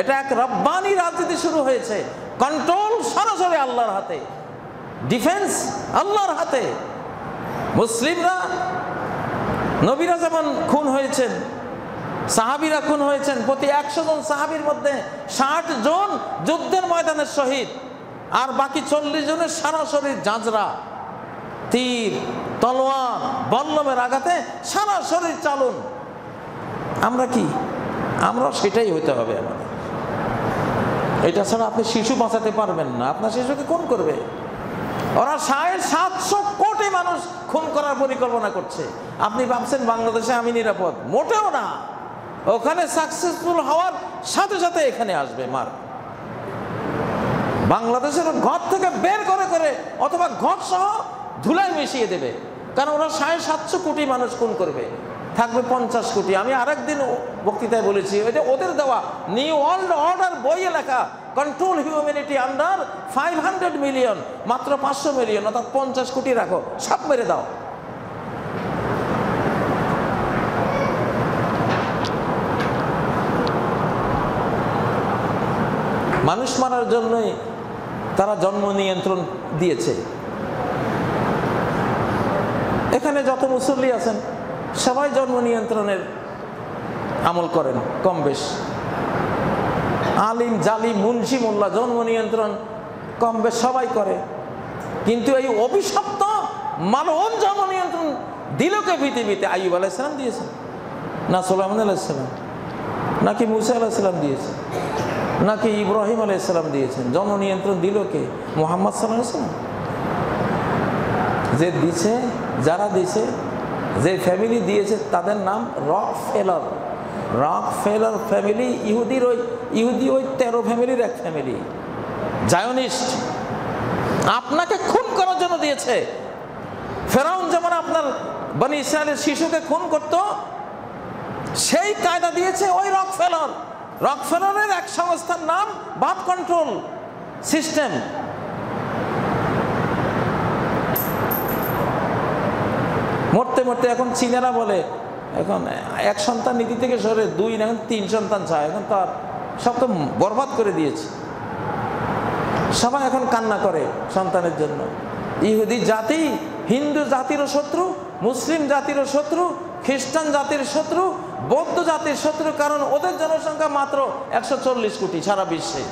এটা এক রব্বানি রাজনীতি শুরু হয়েছে। কন্ট্রোল সরাসরি আল্লাহর হাতে, ডিফেন্স আল্লাহর হাতে। মুসলিমরা, নবীরা যেমন খুন হয়েছেন, সাহাবীরা খুন হয়েছেন, প্রতি 100 জন সাহাবীর মধ্যে 60 জন যুদ্ধের ময়দানের শহীদ, আর বাকি 40 জনের সারা শরীর জাঁজরা, তীর, তলোয়ার, বল্লমের আঘাতে সারা শরীর চালুন। আমরা কি? আমরা সেটাই হইতে হবে আমাদের। এটা ছাড়া আপনি শিশু বাঁচাতে পারবেন না। আপনার শিশুকে খুন করবে। ওরা 750 কোটি মানুষ খুন করার পরিকল্পনা করছে। আপনি ভাবছেন বাংলাদেশে আমি নিরাপদ? মোটেও না। ওখানে সাকসেসফুল হওয়ার সাথে সাথে এখানে আসবে মার। বাংলাদেশের ঘর থেকে বের করে করে অথবা ঘর সহ ধুলায় মিশিয়ে দেবে। কারণ ওরা 750 কোটি মানুষ খুন করবে, থাকবে 50 কোটি। আমি আরেকদিন বক্তৃতায় বলেছি, ওই যে ওদের দেওয়া নিউ ওয়ার্ল্ড অর্ডার বইয়ে লেখা, কন্ট্রোল হিউম্যানিটি আন্ডার 500 মিলিয়ন, মাত্র 500 মিলিয়ন, অর্থাৎ 50 কোটি রাখো, সব মেরে দাও। মানুষ মারার জন্যই তারা জন্ম নিয়ন্ত্রণ দিয়েছে। এখানে যত মুসল্লি আছেন সবাই জন্ম নিয়ন্ত্রণের আমল করেন কম বেশ। আলিম, জালিম, মুন্সি, মোল্লা জন্ম নিয়ন্ত্রণ কম বেশ সবাই করে। কিন্তু এই অভিশপ্ত মালউন জন্ম নিয়ন্ত্রণ দিল কে পৃথিবীতে? আইয়ুব আলাইহিস সালাম দিয়েছেন না সুলাইমান আলাইহিস সালাম, নাকি মুসা আলাইহিস সালাম দিয়েছেন, নাকি ইব্রাহিম আলাইহিস সালাম দিয়েছেন? জন্ম নিয়ন্ত্রণ দিল কে? মুহাম্মদ সাল্লাল্লাহু আলাইহি ওয়াসাল্লাম। যে দিছে, যারা দিছে, যে ফ্যামিলি দিয়েছে তাদের নাম রকফেলার। রকফেলার ফ্যামিলি ইহুদি ওই 13 ফ্যামিলির এক ফ্যামিলি, জায়নিস্ট। আপনাকে খুন করার জন্য দিয়েছে। ফেরাউন যেমন আপনার বনি ইসরায়েলের শিশুকে খুন করত, সেই কায়দা দিয়েছে ওই রকফেলার। রকফেলারের এক সংস্থার নাম বার্থ কন্ট্রোল সিস্টেম। মরতে মরতে এখন চীনেরা বলে এখন এক সন্তান নীতি থেকে সরে 2 এখন 3 সন্তান চায়। এখন তো আর সব তো বরবাদ করে দিয়েছে। সবাই এখন কান্না করে সন্তানের জন্য। ইহুদি জাতি হিন্দু জাতিরও শত্রু, মুসলিম জাতিরও শত্রু, খ্রিস্টান জাতির শত্রু, বৌদ্ধ জাতির শত্রু। কারণ ওদের জনসংখ্যা মাত্র 140 কোটি সারা বিশ্বে।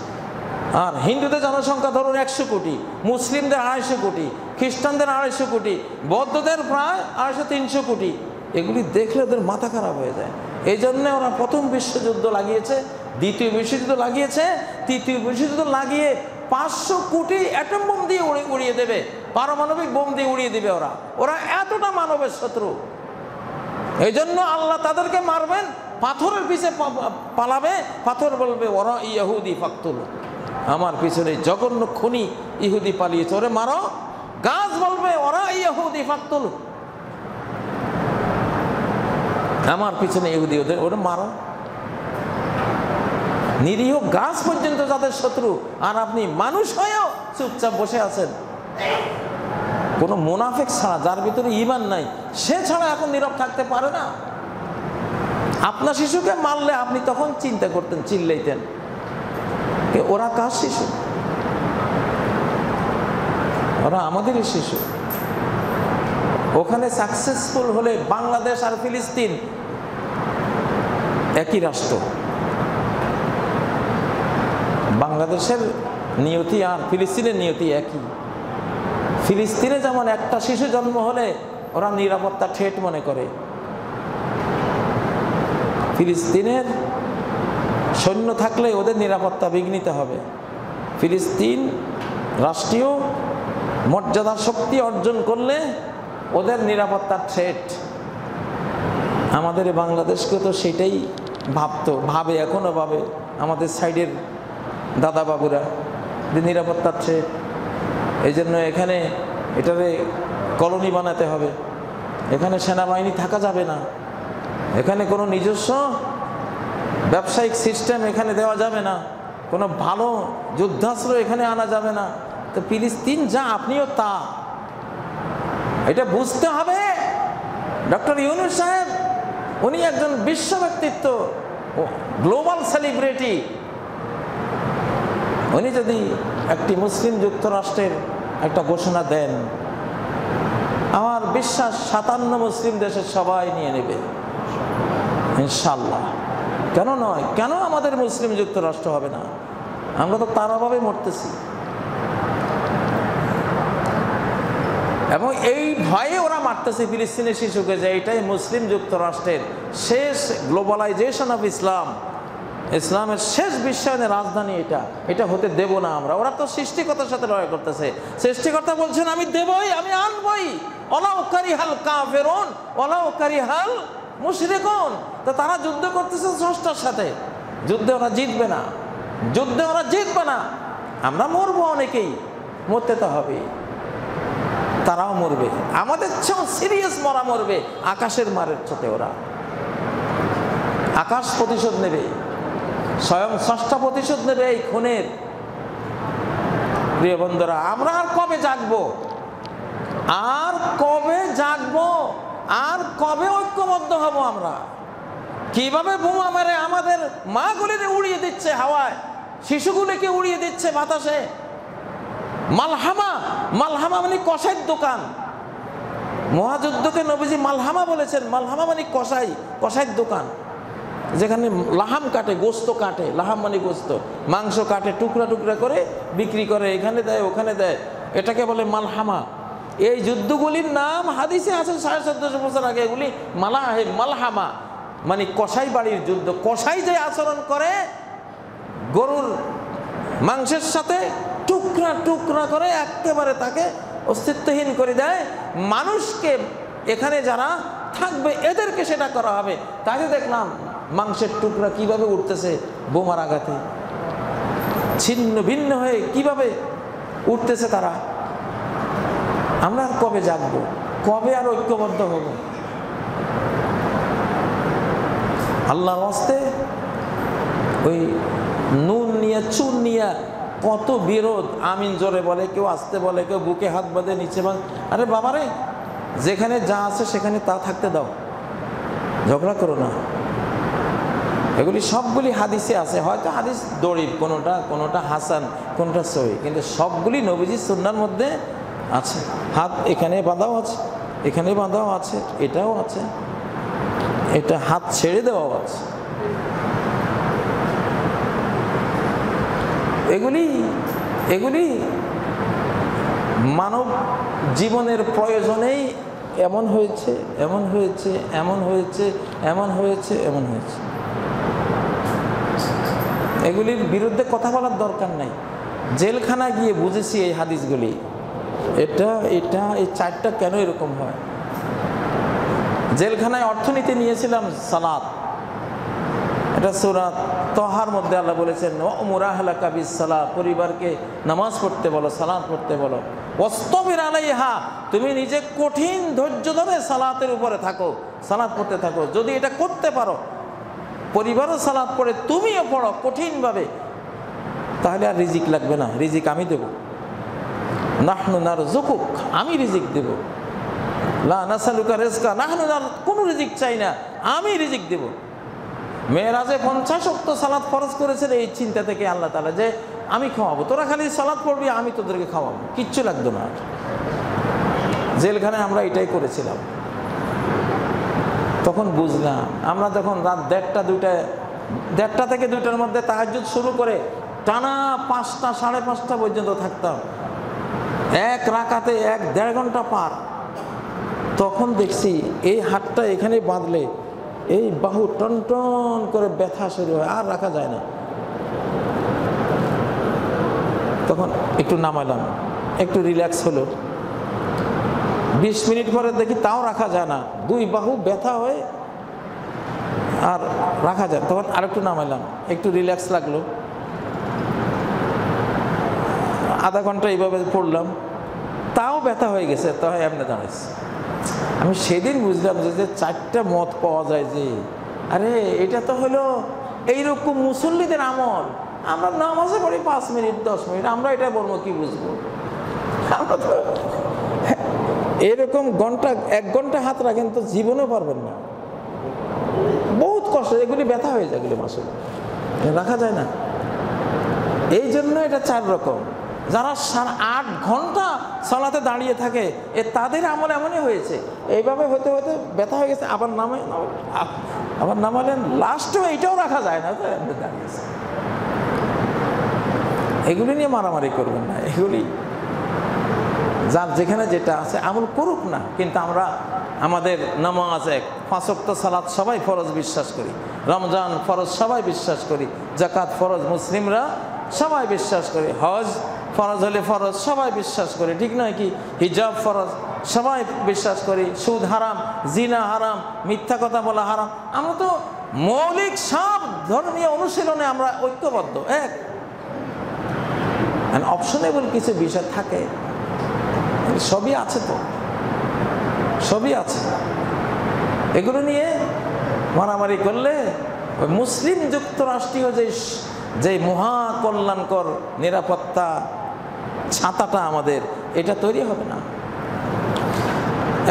আর হিন্দুদের জনসংখ্যা ধরুন 100 কোটি, মুসলিমদের 250 কোটি, খ্রিস্টানদের 250 কোটি, বৌদ্ধদের প্রায় 250-300 কোটি। এগুলি দেখলে ওদের মাথা খারাপ হয়ে যায়। এই জন্য ওরা প্রথম বিশ্বযুদ্ধ লাগিয়েছে, দ্বিতীয় বিশ্বযুদ্ধ লাগিয়েছে, তৃতীয় বিশ্বযুদ্ধ লাগিয়ে 500 কোটি অ্যাটম বোম দিয়ে উড়িয়ে দেবে, পারমাণবিক বোম দিয়ে উড়িয়ে দেবে। ওরা এতটা মানবের শত্রু। এই জন্য আল্লাহ তাদেরকে মারবেন, পাথরের পিছে পালাবে, পাথর বলবে ওরা ইহুদি ফাকতুল, আমার পিছনে জঘন্য খুনি ইহুদি পালিয়েছে, ওরে মারো। গাছ বলবে ওরা ইহুদি ফাকতুল, আমার পিছনে ইহুদি, ওরে মারো। নিরীহ গাছ পর্যন্ত যাদের শত্রু, আর আপনি মানুষ হয়েও চুপচাপ বসে আছেন। কোনো মুনাফিক ছাড়া, যার ভিতরে ঈমান নাই, সে ছাড়া এখন নীরব থাকতে পারে না। আপনার শিশুকে মারলে আপনি তখন চিন্তা করতেন, চিল্লাইতেন, ওরা কার শিশু? ওরা আমাদেরই শিশু। ওখানে সাকসেসফুল হলে বাংলাদেশ আর ফিলিস্তিন একই রাষ্ট্র। বাংলাদেশের নিয়তি আর ফিলিস্তিনের নিয়তি একই। ফিলিস্তিনে যেমন একটা শিশু জন্ম হলে ওরা নিরাপত্তা ঠেট মনে করে, ফিলিস্তিনের সৈন্য থাকলে ওদের নিরাপত্তা বিঘ্নিত হবে। ফিলিস্তিন রাষ্ট্রীয় মর্যাদার শক্তি অর্জন করলে ওদের নিরাপত্তার থ্রেট। আমাদের বাংলাদেশকে তো সেটাই ভাবে, এখনো ভাবে আমাদের সাইডের দাদা বাবুরা যে নিরাপত্তার থ্রেট। এই জন্য এখানে এটারে কলোনি বানাতে হবে, এখানে সেনাবাহিনী থাকা যাবে না, এখানে কোনো নিজস্ব ব্যবসায়িক সিস্টেম এখানে দেওয়া যাবে না, কোনো ভালো যুদ্ধাস্ত্র এখানে আনা যাবে না। তো ফিলিস্তিন যা, আপনিও তা, এটা বুঝতে হবে। ডক্টর ইউনূস সাহেব উনি একজন বিশ্ব ব্যক্তিত্ব, গ্লোবাল সেলিব্রিটি। উনি যদি একটি মুসলিম যুক্তরাষ্ট্রের একটা ঘোষণা দেন, আমার বিশ্বাস 57 মুসলিম দেশের সবাই নিয়ে নেবে ইনশাল্লাহ। কেন নয়? কেন আমাদের মুসলিম যুক্তরাষ্ট্র হবে না? আমরা তো তার অভাবে মরতেছি। এবং এই ভয়ে ওরা মারতেছে ফিলিস্তিনের শিশুকে, যে এটাই মুসলিম যুক্তরাষ্ট্রের শেষ গ্লোবালাইজেশন অফ ইসলাম, ইসলামের শেষ বিশ্বায়নের রাজধানী এটা হতে দেব না আমরা। ওরা তো সৃষ্টিকর্তার সাথে লড়াই করতেছে। সৃষ্টিকর্তা বলছেন আমি দেবই, আমি আনবই, ওয়ালাউ কারিহাল কাফিরুন ওয়ালাউ কারিহাল মুশরিকুন। তো তারা যুদ্ধ করতেছে স্রষ্টার সাথে, যুদ্ধে ওরা জিতবে না, যুদ্ধে ওরা জিতবে না। আমরা মরবো, অনেকেই মরতে তো হবে, তারাও মরবে, আমাদের চেয়েও সিরিয়াস মরা মরবে আকাশের মারের সাথে। ওরা আকাশ প্রতিশোধ নেবে, স্বয়ং স্রষ্টা প্রতিশোধ নেবে এই খুনের। প্রিয় বন্ধুরা, আমরা আর কবে জাগবো? আর কবে জাগবো? আর কবে ঐক্যবদ্ধ হব আমরা? কিভাবে বোমা মেরে আমাদের মাগুলিকে উড়িয়ে দিচ্ছে হাওয়ায়, শিশুগুলিকে উড়িয়ে দিচ্ছে বাতাসে। মালহামা, মালহামা মানে কষাইয়ের দোকান। মহাযুদ্ধকে নবীজি মালহামা বলেছেন। মালহামা মানে কষাই, কষাইয়ের দোকান, যেখানে লাহাম কাটে, গোস্ত কাটে। লাহাম মানে গোস্ত, মাংস কাটে, টুকরা টুকরা করে বিক্রি করে, এখানে দেয় ওখানে দেয়, এটাকে বলে মালহামা। এই যুদ্ধগুলির নাম হাদিসে আছে 1450 বছর আগে। এগুলি মালহামা, মানে কসাই বাড়ির যুদ্ধ। কসাই যে আচরণ করে গরুর মাংসের সাথে, টুকরা টুকরা করে একেবারে তাকে অস্তিত্বহীন করে দেয়। মানুষকে এখানে যারা থাকবে এদেরকে সেটা করা হবে। তাকে দেখলাম মাংসের টুকরা কিভাবে উঠতেছে বোমার আঘাতে, ছিন্ন ভিন্ন হয়ে কিভাবে উঠতেছে তারা। আমরা আর কবে জাগবো? কবে আর ঐক্যবদ্ধ হব? আল্লাহর ওয়াস্তে ওই নুন নিয়ে চুন নিয়ে কত বিরোধ। আমিন জোরে বলে, কেউ আসতে বলে, কেউ বুকে হাত বাঁধে নিচে বাঁধে। আরে বাবারে, যেখানে যা আছে সেখানে তা থাকতে দাও, ঝগড়া করো না। এগুলি সবগুলি হাদিসে আছে। হয়তো হাদিস দড়িব, কোনোটা হাসান, কোনোটা সহি, কিন্তু সবগুলি নবীজির সুন্নাহর মধ্যে আছে। হাত এখানে বাঁধাও আছে, এখানে বাঁধাও আছে, এটাও আছে, এটা হাত ছেড়ে দেওয়াও আছে। এগুলি মানব জীবনের প্রয়োজনেই এমন হয়েছে, এমন হয়েছে, এমন হয়েছে, এমন হয়েছে, এমন হয়েছে। এগুলির বিরুদ্ধে কথা বলার দরকার নাই। জেলখানায় গিয়ে বুঝেছি এই হাদিসগুলি, এই চারটা কেন এরকম হয়। জেলখানায় অর্থনীতি নিয়েছিলাম সালাত। এটা সূরা তহার মধ্যে আল্লাহ বলেছেন, ওয়া'মুর আহলাকা বিস-সালাত, পরিবারকে নামাজ পড়তে বলো, সালাত পড়তে বলো। ওয়াসতাবির আলাইহা, তুমি নিজে কঠিন ধৈর্য ধরে সালাতের উপরে থাকো, সালাত পড়তে থাকো। যদি এটা করতে পারো, পরিবারও সালাত পড়ে, তুমিও পড়ো কঠিনভাবে, তাহলে আর রিজিক লাগবে না। রিজিক আমি দেব। নাহনু নারযুকুক, আমি রিজিক দেব। লা নাসালুকা রিজকা, নাহনু, কোনো রিজিক চাই না, আমি রিজিক দেব। মেরাজে 50 ওয়াক্ত সালাত ফরজ করেছেন এই চিন্তা থেকে আল্লাহ তাআলা, যে আমি খাওয়াবো, তোরা খালি সালাত পড়বি, আমি তোদেরকে খাওয়াবো, কিচ্ছু লাগতো না। জেলখানায় আমরা এটাই করেছিলাম। তখন বুঝলাম, আমরা যখন রাত 1টা থেকে 2টার মধ্যে তাহাজ্জুদ শুরু করে টানা 5টা, 5:30 পর্যন্ত থাকতাম, এক রাকাতে 1-1.5 ঘন্টা পার। তখন দেখছি এই হাতটা এখানে বাঁধলে এই বাহু টন টন করে ব্যথা শুরু হয়, আর রাখা যায় না। তখন একটু নামাইলাম, একটু রিল্যাক্স হলো। 20 মিনিট পরে দেখি তাও রাখা যায় না, 2 বাহু ব্যথা হয়ে আর রাখা যায়। তখন আরেকটু নামাইলাম, একটু রিল্যাক্স লাগলো। আধা ঘন্টা এইভাবে পড়লাম, তাও ব্যথা হয়ে গেছে, তাও এমনি দাঁড়াইছে। আমি সেদিন বুঝলাম যে 4টা মত পাওয়া যায়, যে আরে এটা তো হলো এইরকম মুসল্লিদের আমল। আমরা নামাজে পড়ি 5 মিনিট 10 মিনিট, আমরা এটা বলবো, কি বুঝবো? আমরা তো এরকম 1 ঘন্টা হাত রাখেন তো জীবনেও পারবেন না, বহুত কষ্ট। এগুলি ব্যথা হয়ে যায়, এগুলি মাসে রাখা যায় না। এই জন্য এটা 4 রকম। যারা 8 ঘন্টা সালাতে দাঁড়িয়ে থাকে, তাদের আমল এমনই হয়েছে। এইভাবে হতে হতে ব্যথা হয়ে গেছে, আবার নামালেন, লাস্টেও এইটাও রাখা যায় না, তো এমনি দাঁড়িয়েছে। এগুলি নিয়ে মারামারি করবেন না। এগুলি যার যেখানে যেটা আছে আমল করুক না, কিন্তু আমরা আমাদের নামাজ 5 ওয়াক্ত সালাত সবাই ফরজ বিশ্বাস করি, রমজান ফরজ সবাই বিশ্বাস করি, যাকাত ফরজ মুসলিমরা সবাই বিশ্বাস করি, হজ ফরজ হলে ফরজ সবাই বিশ্বাস করি, ঠিক নয় কি? হিজাব ফরজ সবাই বিশ্বাস করি, সুদ হারাম, জিনা হারাম, মিথ্যা কথা বলা হারাম। আমরা তো মৌলিক সব ধর্মীয় অনুশীলনে আমরা ঐক্যবদ্ধ, এক। অপশনেবল কিছু বিষয় থাকে, সবই আছে, তো সবই আছে। এগুলো নিয়ে মারামারি করলে মুসলিম যুক্তরাষ্ট্রীয় যে মহা কল্যাণকর নিরাপত্তা ছাতাটা আমাদের, এটা তৈরি হবে না।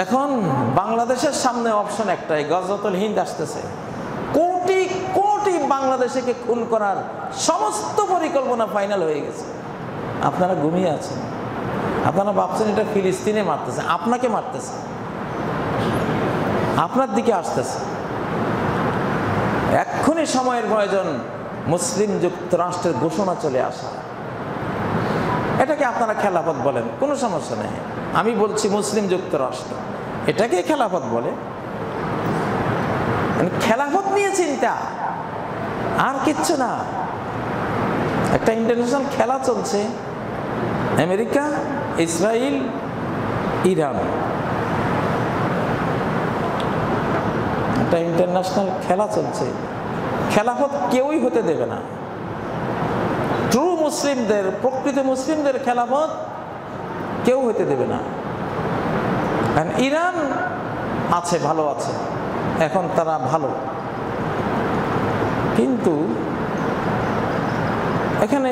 এখন বাংলাদেশের সামনে অপশন একটাই, গজওয়াতুল হিন্দ আসতেছে। কোটি কোটি বাংলাদেশকে খুন করার সমস্ত পরিকল্পনা ফাইনাল হয়ে গেছে। আপনারা ঘুমিয়ে আছেন, আপনারা ভাবছেন এটা ফিলিস্তিনে মারতেছে, আপনাকে মারতেছে, আপনার দিকে আসতেছে। এক্ষুনি সময়ের প্রয়োজন মুসলিম যুক্তরাষ্ট্রের ঘোষণা চলে আসা। এটা এটাকে আপনারা খেলাফত বলেন, কোনো সমস্যা নেই। আমি বলছি মুসলিম যুক্তরাষ্ট্র, এটাকে খেলাফত বলে। মানে খেলাফত নিয়ে চিন্তা, আর কিচ্ছু না। একটা ইন্টারন্যাশনাল খেলা চলছে, আমেরিকা, ইসরায়েল, ইরান, একটা ইন্টারন্যাশনাল খেলা চলছে। খেলাফত কেউই হতে দেবে না। ট্রু মুসলিমদের, প্রকৃত মুসলিমদের খেলাফত কেউ হতে দেবে না। কারণ ইরান আছে, ভালো আছে, এখন তারা ভালো, কিন্তু এখানে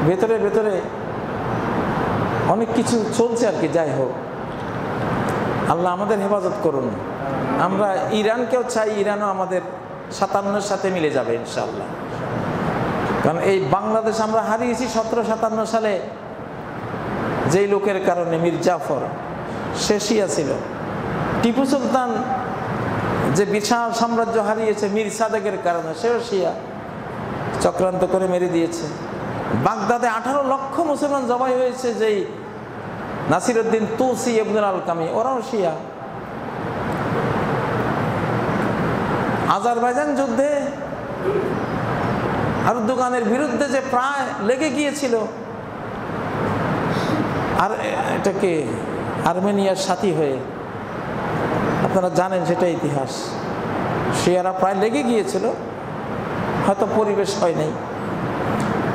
ভেতরে ভেতরে অনেক কিছু চলছে আর কি। যাই হোক, আল্লাহ আমাদের হেফাজত করুন। আমরা ইরানকেও চাই, ইরানও আমাদের 57 সাথে মিলে যাবে ইনশাআল্লাহ। কারণ এই বাংলাদেশ আমরা হারিয়েছি 1757 সালে, যেই লোকের কারণে, মীর জাফর, সে শিয়া ছিল। টিপু সুলতান যে বিশাল সাম্রাজ্য হারিয়েছে মীর সাদেকের কারণে, সেও শিয়া, চক্রান্ত করে মেরে দিয়েছে। বাগদাদে 18 লক্ষ মুসলমান জবাই হয়েছে, যেই নাসিরউদ্দিন তুসি, ইবনুল আলকামি, ওরাও শিয়া। আজারবাইজান যুদ্ধে আরদোগানের বিরুদ্ধে যে প্রায় লেগে গিয়েছিল, আর এটাকে আর্মেনিয়ার সাথী হয়ে, আপনারা জানেন সেটা ইতিহাস। শিয়ারা প্রায় লেগে গিয়েছিল, হয়তো পরিবেশ হয় নাই।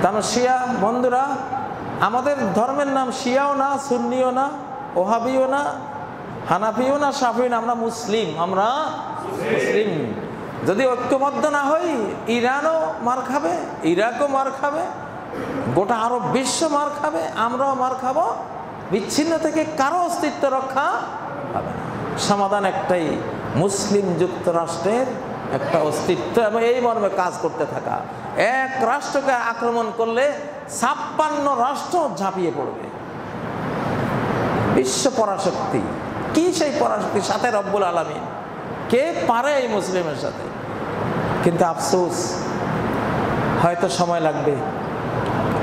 কারণ শিয়া বন্ধুরা, আমাদের ধর্মের নাম শিয়াও না, সুন্নিও না, ওহাবিও না, হানাফিও না, শাফিও না, আমরা মুসলিম। আমরা মুসলিম। যদি ঐক্যবদ্ধ না হই, ইরানও মার খাবে, ইরাকও মার খাবে, গোটা আরব বিশ্ব মার খাবে, আমরাও মার খাবো। বিচ্ছিন্ন থেকে কারো অস্তিত্ব রক্ষা হবে না। সমাধান একটাই, মুসলিম যুক্তরাষ্ট্রের একটা অস্তিত্ব এবং এই মর্মে কাজ করতে থাকা। এক রাষ্ট্রকে আক্রমণ করলে 56 রাষ্ট্র ঝাঁপিয়ে পড়বে। বিশ্ব পরাশক্তি, কি সেই পরাশক্তি? সাথে রব্বুল আলামিন। কে পারে এই মুসলিমের সাথে? কিন্তু আফসোস, হয়তো সময় লাগবে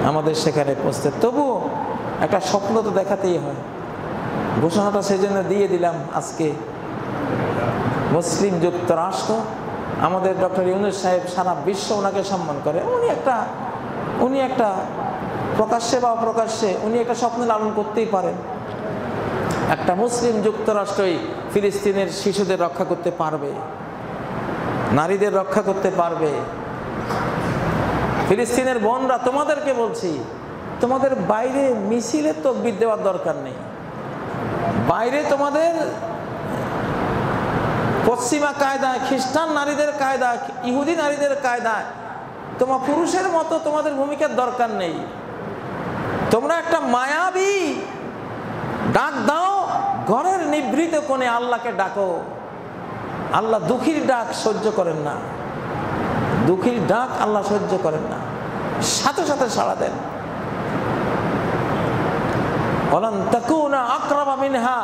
আমাদের সেখানে পৌঁছতে। তবুও একটা স্বপ্ন তো দেখাতেই হয়। ঘোষণাটা সেই জন্য দিয়ে দিলাম আজকে। মুসলিম যুক্তরাষ্ট্র, আমাদের ডক্টর ইউনূস সাহেব সারা বিশ্ব ওনাকে সম্মান করে। উনি একটা প্রকাশ্যে বা অপ্রকাশ্যে উনি একটা স্বপ্ন লালন করতেই পারেন। একটা মুসলিম যুক্তরাষ্ট্রই ফিলিস্তিনের শিশুদের রক্ষা করতে পারবে, নারীদের রক্ষা করতে পারবে। ফিলিস্তিনের বোনরা, তোমাদেরকে বলছি, তোমাদের বাইরে মিছিলে তাকবীর দেওয়ার দরকার নেই। বাইরে তোমাদের পশ্চিমা কায়দায়, খ্রিস্টান নারীদের কায়দা, ইহুদি নারীদের কায়দায় তোমার পুরুষের মতো তোমাদের ভূমিকার দরকার নেই। তোমরা একটা মায়াবী ডাক দাও, ঘরের নিভৃত কোণে আল্লাহকে ডাকো। আল্লাহ দুঃখীর ডাক সহ্য করেন না, দুঃখীর ডাক আল্লাহ সহ্য করেন না, সাথে সাথে সাড়া দেন। ওয়ালান তাকুনা আকরাবা মিনহা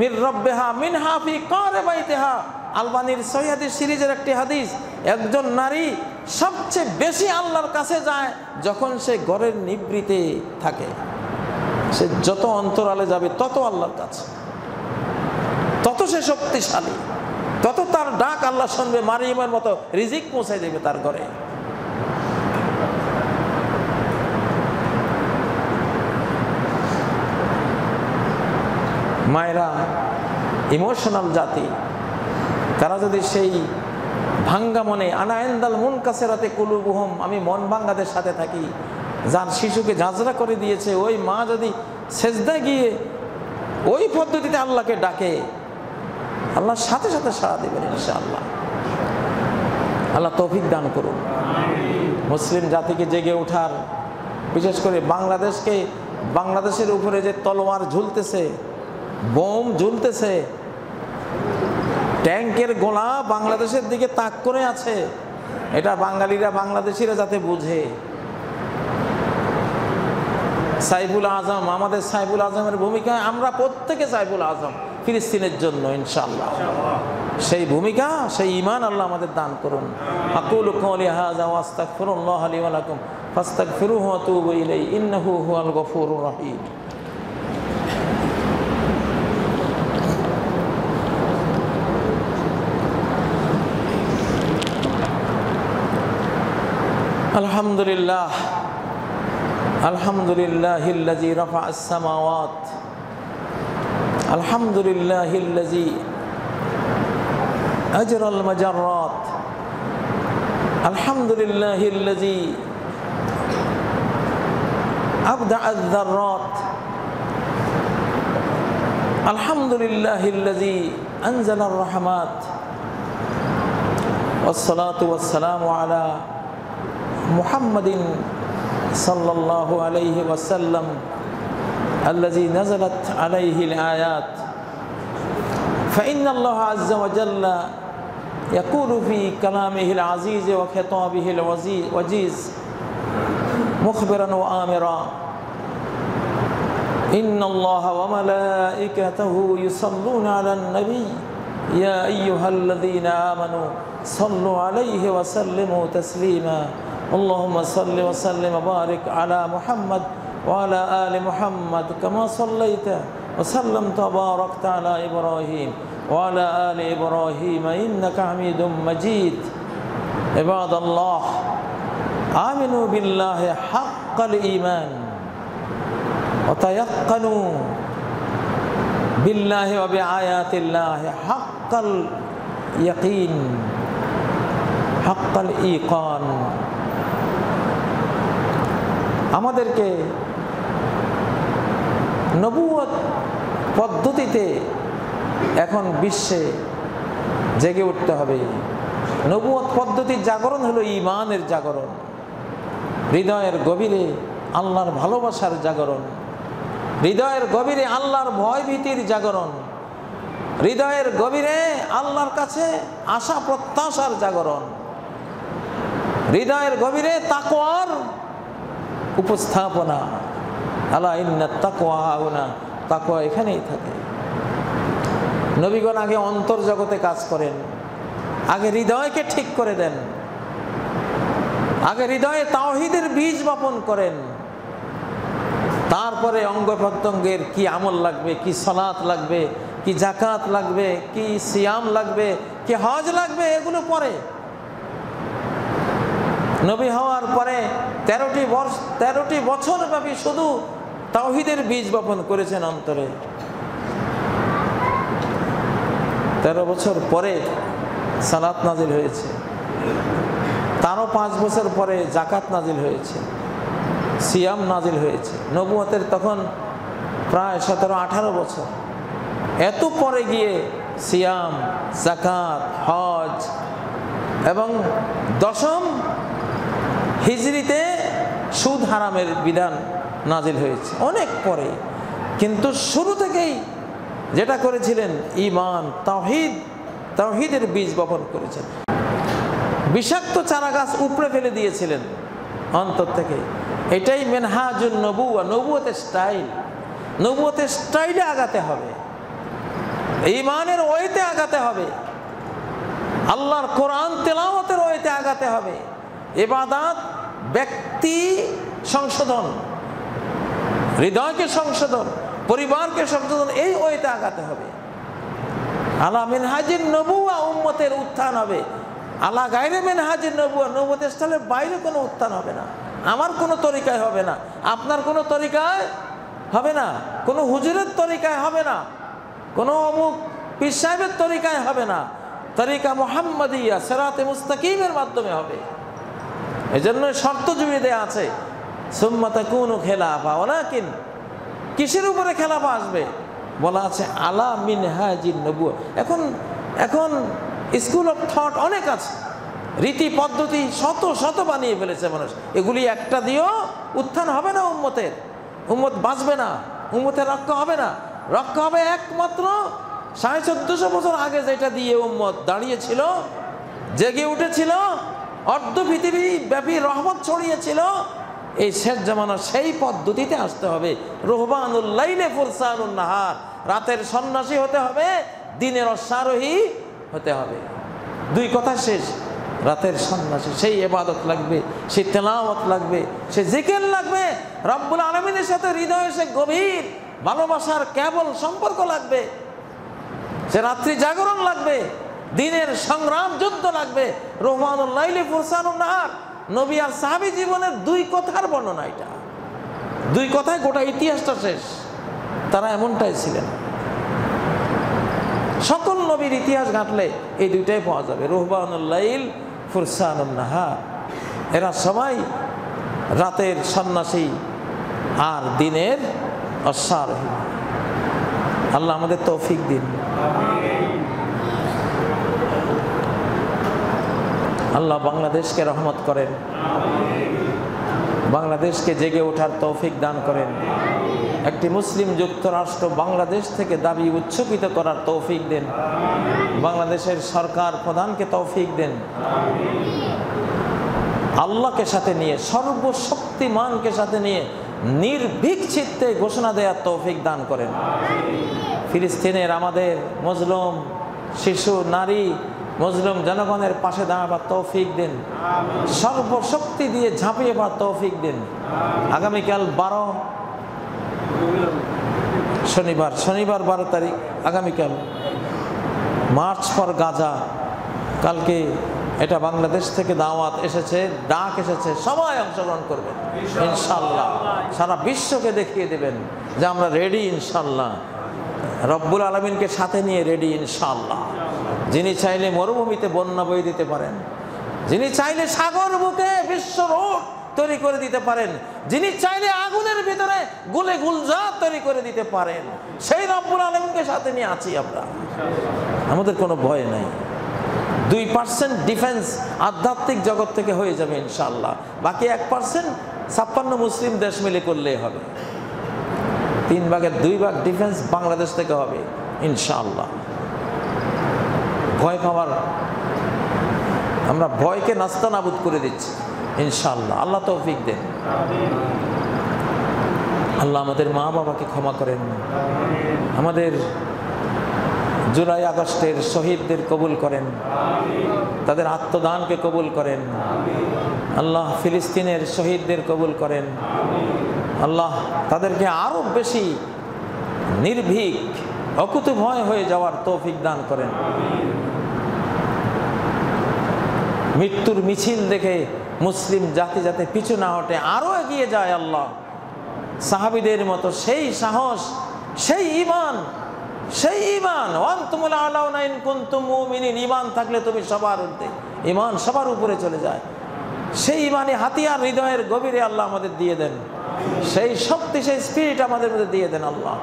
মির রাব্বিহা মিনহা ফি কারি বাইতিহা। আলবানীর সহিহ হাদিস সিরিজের একটি হাদিস, একজন নারী সবচেয়ে বেশি আল্লাহর কাছে যায় যখন সে ঘরের নিভৃতে থাকে। সে যত অন্তরালে যাবে তত আল্লাহর কাছে, তত সে শক্তিশালী, তত তার ডাক আল্লাহ শুনবে। মারিয়ামের মতো রিজিক পৌঁছায় দেবে তার ঘরে। মায়েরা ইমোশনাল জাতি, তারা যদি সেই ভাঙ্গা মনে, আনা ইনদাল মুনকাসিরাতি কুলুবুহুম, আমি মন ভাঙ্গাদের সাথে থাকি, যার শিশুকে ঝাঁঝরা করে দিয়েছে, ওই মা যদি সেজদায় গিয়ে ওই পদ্ধতিতে আল্লাহকে ডাকে, আল্লাহর সাথে সাথে সাড়া দেবেন ইনশাআল্লাহ। আল্লাহ তৌফিক দান করুন। মুসলিম জাতিকে জেগে ওঠার, বিশেষ করে বাংলাদেশের উপরে যে তলোয়ার ঝুলতেছে, বোম ঝুলতেছে, ট্যাঙ্কের গোলা বাংলাদেশের দিকে তাক করে আছে, এটা বাঙালিরা, বাংলাদেশিরা যাতে বুঝে। সাইফুল আজম, আমাদের সাইফুল আজমের ভূমিকায় আমরা প্রত্যেকে সাইফুল আজম ফিলিস্তিনের জন্য ইনশাআল্লাহ। সেই ভূমিকা, সেই ঈমান আল্লাহ আমাদের দান করুন। আকুলু কওলি হাযা ওয়া আস্তাগফিরুল্লাহ লি ওয়া লাকুম ফাস্তাগফিরুহু ওয়া তুবু ইলাইহি ইন্নাহু হুয়াল গফুরুর রহিম। আলহামদুলিল্লাহ, আলহামদুলিল্লাহিল্লাযী রাফা'আস সামাওয়াত, আলহামদুলিল্লাহিল্লাযী আজরাল মাজাররাত, আলহামদুলিল্লাহিল্লাযী আবদাআয যাররাত, আলহামদুলিল্লাহিল্লাযী আনজালার রাহমাত, ওয়াসসালাতু ওয়াসসালামু আলা মুহাম্মাদিন সাল্লাল্লাহু আলাইহি ওয়াসাল্লাম الذي نزلت عليه الآيات فإن الله عز وجل يقول في كلامه العزيز وخطابه الوجيز مخبرا وآمرا إن الله وملائكته يصلون على النبي يا أيها الذين آمنوا صلوا عليه وسلموا تسليما اللهم صل وسلم وبارك على محمد وعلى آل محمد كما صليت وسلمت وباركت على إبراهيم وعلى آل إبراهيم إنك حميد مجيد عباد الله آمنوا بالله حق الإيمان وتيقنوا بالله وبآيات الله حق اليقين حق الإيقان আমাদেরকে নবুয়ত পদ্ধতিতে এখন বিশ্বে জেগে উঠতে হবে। নবুয়ত পদ্ধতির জাগরণ হলো ঈমানের জাগরণ, হৃদয়ের গভীরে আল্লাহর ভালোবাসার জাগরণ, হৃদয়ের গভীরে আল্লাহর ভয় ভীতির জাগরণ, হৃদয়ের গভীরে আল্লাহর কাছে আশা প্রত্যাশার জাগরণ, হৃদয়ের গভীরে তাকওয়ার উপস্থাপনা। আলা ইন্নাত তাকওয়া হাউনা, তাকওয়া এখানেই থাকে। নবীগণ আগে অন্তর্জগতে কাজ করেন, আগে হৃদয়কে ঠিক করে দেন, আগে হৃদয়ে তাওহীদের বীজ বপন করেন, তারপরে অঙ্গ প্রত্যঙ্গের কি আমল লাগবে, কি সালাত লাগবে, কি যাকাত লাগবে, কি সিয়াম লাগবে, কি হজ লাগবে, এগুলো পরে। নবী হওয়ার পরে 13টি বছর ব্যাপী শুধু তাওহীদের বীজ বপন করেছেন অন্তরে। 13 বছর পরে সালাত নাজিল হয়েছে, তারও 5 বছর পরে যাকাত নাজিল হয়েছে, সিয়াম নাজিল হয়েছে। নবুয়তের তখন প্রায় 17-18 বছর। এত পরে গিয়ে সিয়াম, যাকাত, হজ এবং 10ম হিজরিতে সুদ হারামের বিধান নাজিল হয়েছে, অনেক পরে। কিন্তু শুরু থেকেই যেটা করেছিলেন ঈমান, তাওহীদের বীজ বপন করেছেন। বিষাক্ত চারা গাছ উপড়ে ফেলে দিয়েছিলেন অন্তর থেকে। এটাই মেনহাজুন নবুয়া, নবুয়তের স্টাইল। নবুয়তের স্টাইলে আগাতে হবে, ঈমানের ওয়েতে আগাতে হবে, আল্লাহর কোরআন তেলাওয়াতের ওয়েতে আগাতে হবে, ইবাদত, ব্যক্তি সংশোধন, হৃদয়কে সংশোধন, পরিবারকে সংশোধন, এই ওয়েতে আগাতে হবে। আলা মিনহাজিন নবুয়া, উম্মতের উত্থান হবে। আলা গায়রে মিনহাজিন নবুয়া, নবুয়তের স্টাইলের বাইরে কোনো উত্থান হবে না। আমার কোনো তরিকায় হবে না, আপনার কোনো তরিকায় হবে না, কোনো হুজুরের তরিকায় হবে না, কোনো অমুক পীর সাহেবের তরিকায় হবে না। তরিকা মুহাম্মাদিয়া সিরাতে মুস্তাকিমের মাধ্যমে হবে। এজন্য শর্ত জুড়ে দেয়া আছে, সুম্মা তাকুনু খেলাফা, ওয়ালাকিন কিসের উপরে খেলাফা আসবে বলা আছে? আলা মিনহাজিন নবুয়া। এখন স্কুল অফ থট অনেক আছে, রীতি পদ্ধতি শত বানিয়ে ফেলেছে মানুষ। এগুলি একটা দিয়েও উত্থান হবে না উম্মতের, উম্মত বাঁচবে না, উম্মতের রক্ষা হবে না। রক্ষা হবে একমাত্র 1450 বছর আগে যেটা দিয়ে উম্মত দাঁড়িয়েছিল, জেগে উঠেছিল, অর্ধ পৃথিবী ব্যাপী রহমত ছড়িয়েছিল। এই শেষ জামানার সেই পদ্ধতিতে আসতে হবে। রুহবানুল লাইলে ফুরসানুন নাহার, রাতের সন্ন্যাসী হতে হবে, দিনের অশ্বারোহী হতে হবে। দুই কথা শেষ। রাতের সন্ন্যাসী সেই ইবাদত লাগবে, সেই তেলাওয়াত লাগবে, সেই জিকির লাগবে, রব্বুল আলামিনের সাথে হৃদয়ে সে গভীর ভালোবাসার কেবল সম্পর্ক লাগবে, সে রাত্রি জাগরণ লাগবে, দিনের সংগ্রাম যুদ্ধ লাগবে। রহমানুল লাইলি ফুরসানুন নাহার, নবী আর সাহাবী জীবনের দুই কথার বর্ণনা। এটা দুই কথায় গোটা ইতিহাসটা শেষ। তারা এমনটাই ছিলেন। সকল নবীর ইতিহাস ঘাটলে এই দুইটাই পাওয়া যাবে, রহমানুল লাইল ফুরসানুন নাহার। এরা সবাই রাতের সন্ন্যাসী আর দিনের অশ্বারোহী। আল্লাহ আমাদের তৌফিক দিন। আল্লাহ বাংলাদেশকে রহমত করেন, বাংলাদেশকে জেগে ওঠার তৌফিক দান করেন। একটি মুসলিম যুক্তরাষ্ট্র বাংলাদেশ থেকে দাবি উচ্চকিত করার তৌফিক দেন। বাংলাদেশের সরকার প্রধানকে তৌফিক দেন। আল্লাহকে সাথে নিয়ে, সর্বশক্তিমানকে সাথে নিয়ে নির্ভীক চিত্তে ঘোষণা দেওয়ার তৌফিক দান করেন। ফিলিস্তিনের আমাদের মজলুম শিশু, নারী, মজলুম জনগণের পাশে দাঁড়াবার তৌফিক দেন। সর্বশক্তি দিয়ে ঝাঁপিয়ে পড়ার তৌফিক দেন। আগামীকাল 12 শনিবার 12 তারিখ, আগামীকাল মার্চ ফর গাজা। কালকে এটা বাংলাদেশ থেকে দাওয়াত এসেছে, ডাক এসেছে, সবাই অংশগ্রহণ করবেন ইনশাল্লাহ। সারা বিশ্বকে দেখিয়ে দেবেন যে আমরা রেডি ইনশাল্লাহ, রব্বুল আলামিনকে সাথে নিয়ে রেডি ইনশাল্লাহ। যিনি চাইলে মরুভূমিতে বন্যা বয়ে দিতে পারেন, যিনি চাইলে সাগর বুকে বিশ্ব রোড তৈরি করে দিতে পারেন, যিনি চাইলে আগুনের ভিতরে গুলে গুলজার তৈরি করে দিতে পারেন, সেই রব্বুল আলামিনকে সাথে নিয়ে আছি আমরা। আমাদের কোনো ভয় নাই। 2% ডিফেন্স আধ্যাত্মিক জগৎ থেকে হয়ে যাবে ইনশাআল্লাহ। বাকি 1% 56 মুসলিম দেশ মিলে করলেই হবে। 3 ভাগের 2 ভাগ ডিফেন্স বাংলাদেশ থেকে হবে ইনশাআল্লাহ। ভয় পাওয়ার, আমরা ভয়কে নাস্তানাবুদ করে দিচ্ছি ইনশাআল্লাহ। আল্লাহ তৌফিক দেন। আল্লাহ আমাদের মা বাবাকে ক্ষমা করেন, আমাদের জুলাই আগস্টের শহীদদের কবুল করেন, তাদের আত্মদানকে কবুল করেন। আল্লাহ ফিলিস্তিনের শহীদদের কবুল করেন। আল্লাহ তাদেরকে আরো বেশি নির্ভীক, অকুতভয় হয়ে যাওয়ার তৌফিক দান করেন। মৃত্যুর মিছিল দেখে মুসলিম জাতি যাতে পিছু না হটে, আরো এগিয়ে যায় আল্লাহ। সাহাবীদের মতো সেই সাহস, সেই ঈমান, সেই ঈমান, ওয়ান্তুমুল আলাউনা ইন কুনতুম মুমিনিন, ঈমান থাকলে তুমি সবার ঊর্ধ্বে, ঈমান সবার উপরে চলে যায়। সেই ঈমানি হাতিয়ার হৃদয়ের গভীরে আল্লাহ আমাদের দিয়ে দেন, সেই শক্তি, সেই স্পিরিট আমাদের মধ্যে দিয়ে দেন আল্লাহ।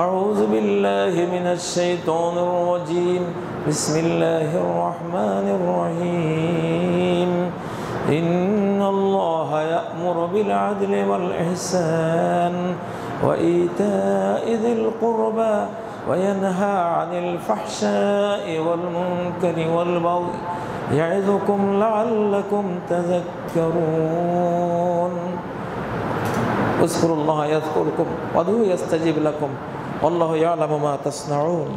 আউযু বিল্লাহি মিনাশ শাইতানির রাজীম। বিসমিল্লাহির রাহমানির রহিম। ইন্নাল্লাহা ইয়া'মুরু বিল আদলি ওয়াল ইহসান وإيتاء ذي القربى وينهى عن الفحشاء والمنكر والبغي يعظكم لعلكم تذكرون اذكروا الله يذكركم وادعوه يستجيب لكم والله يعلم ما تصنعون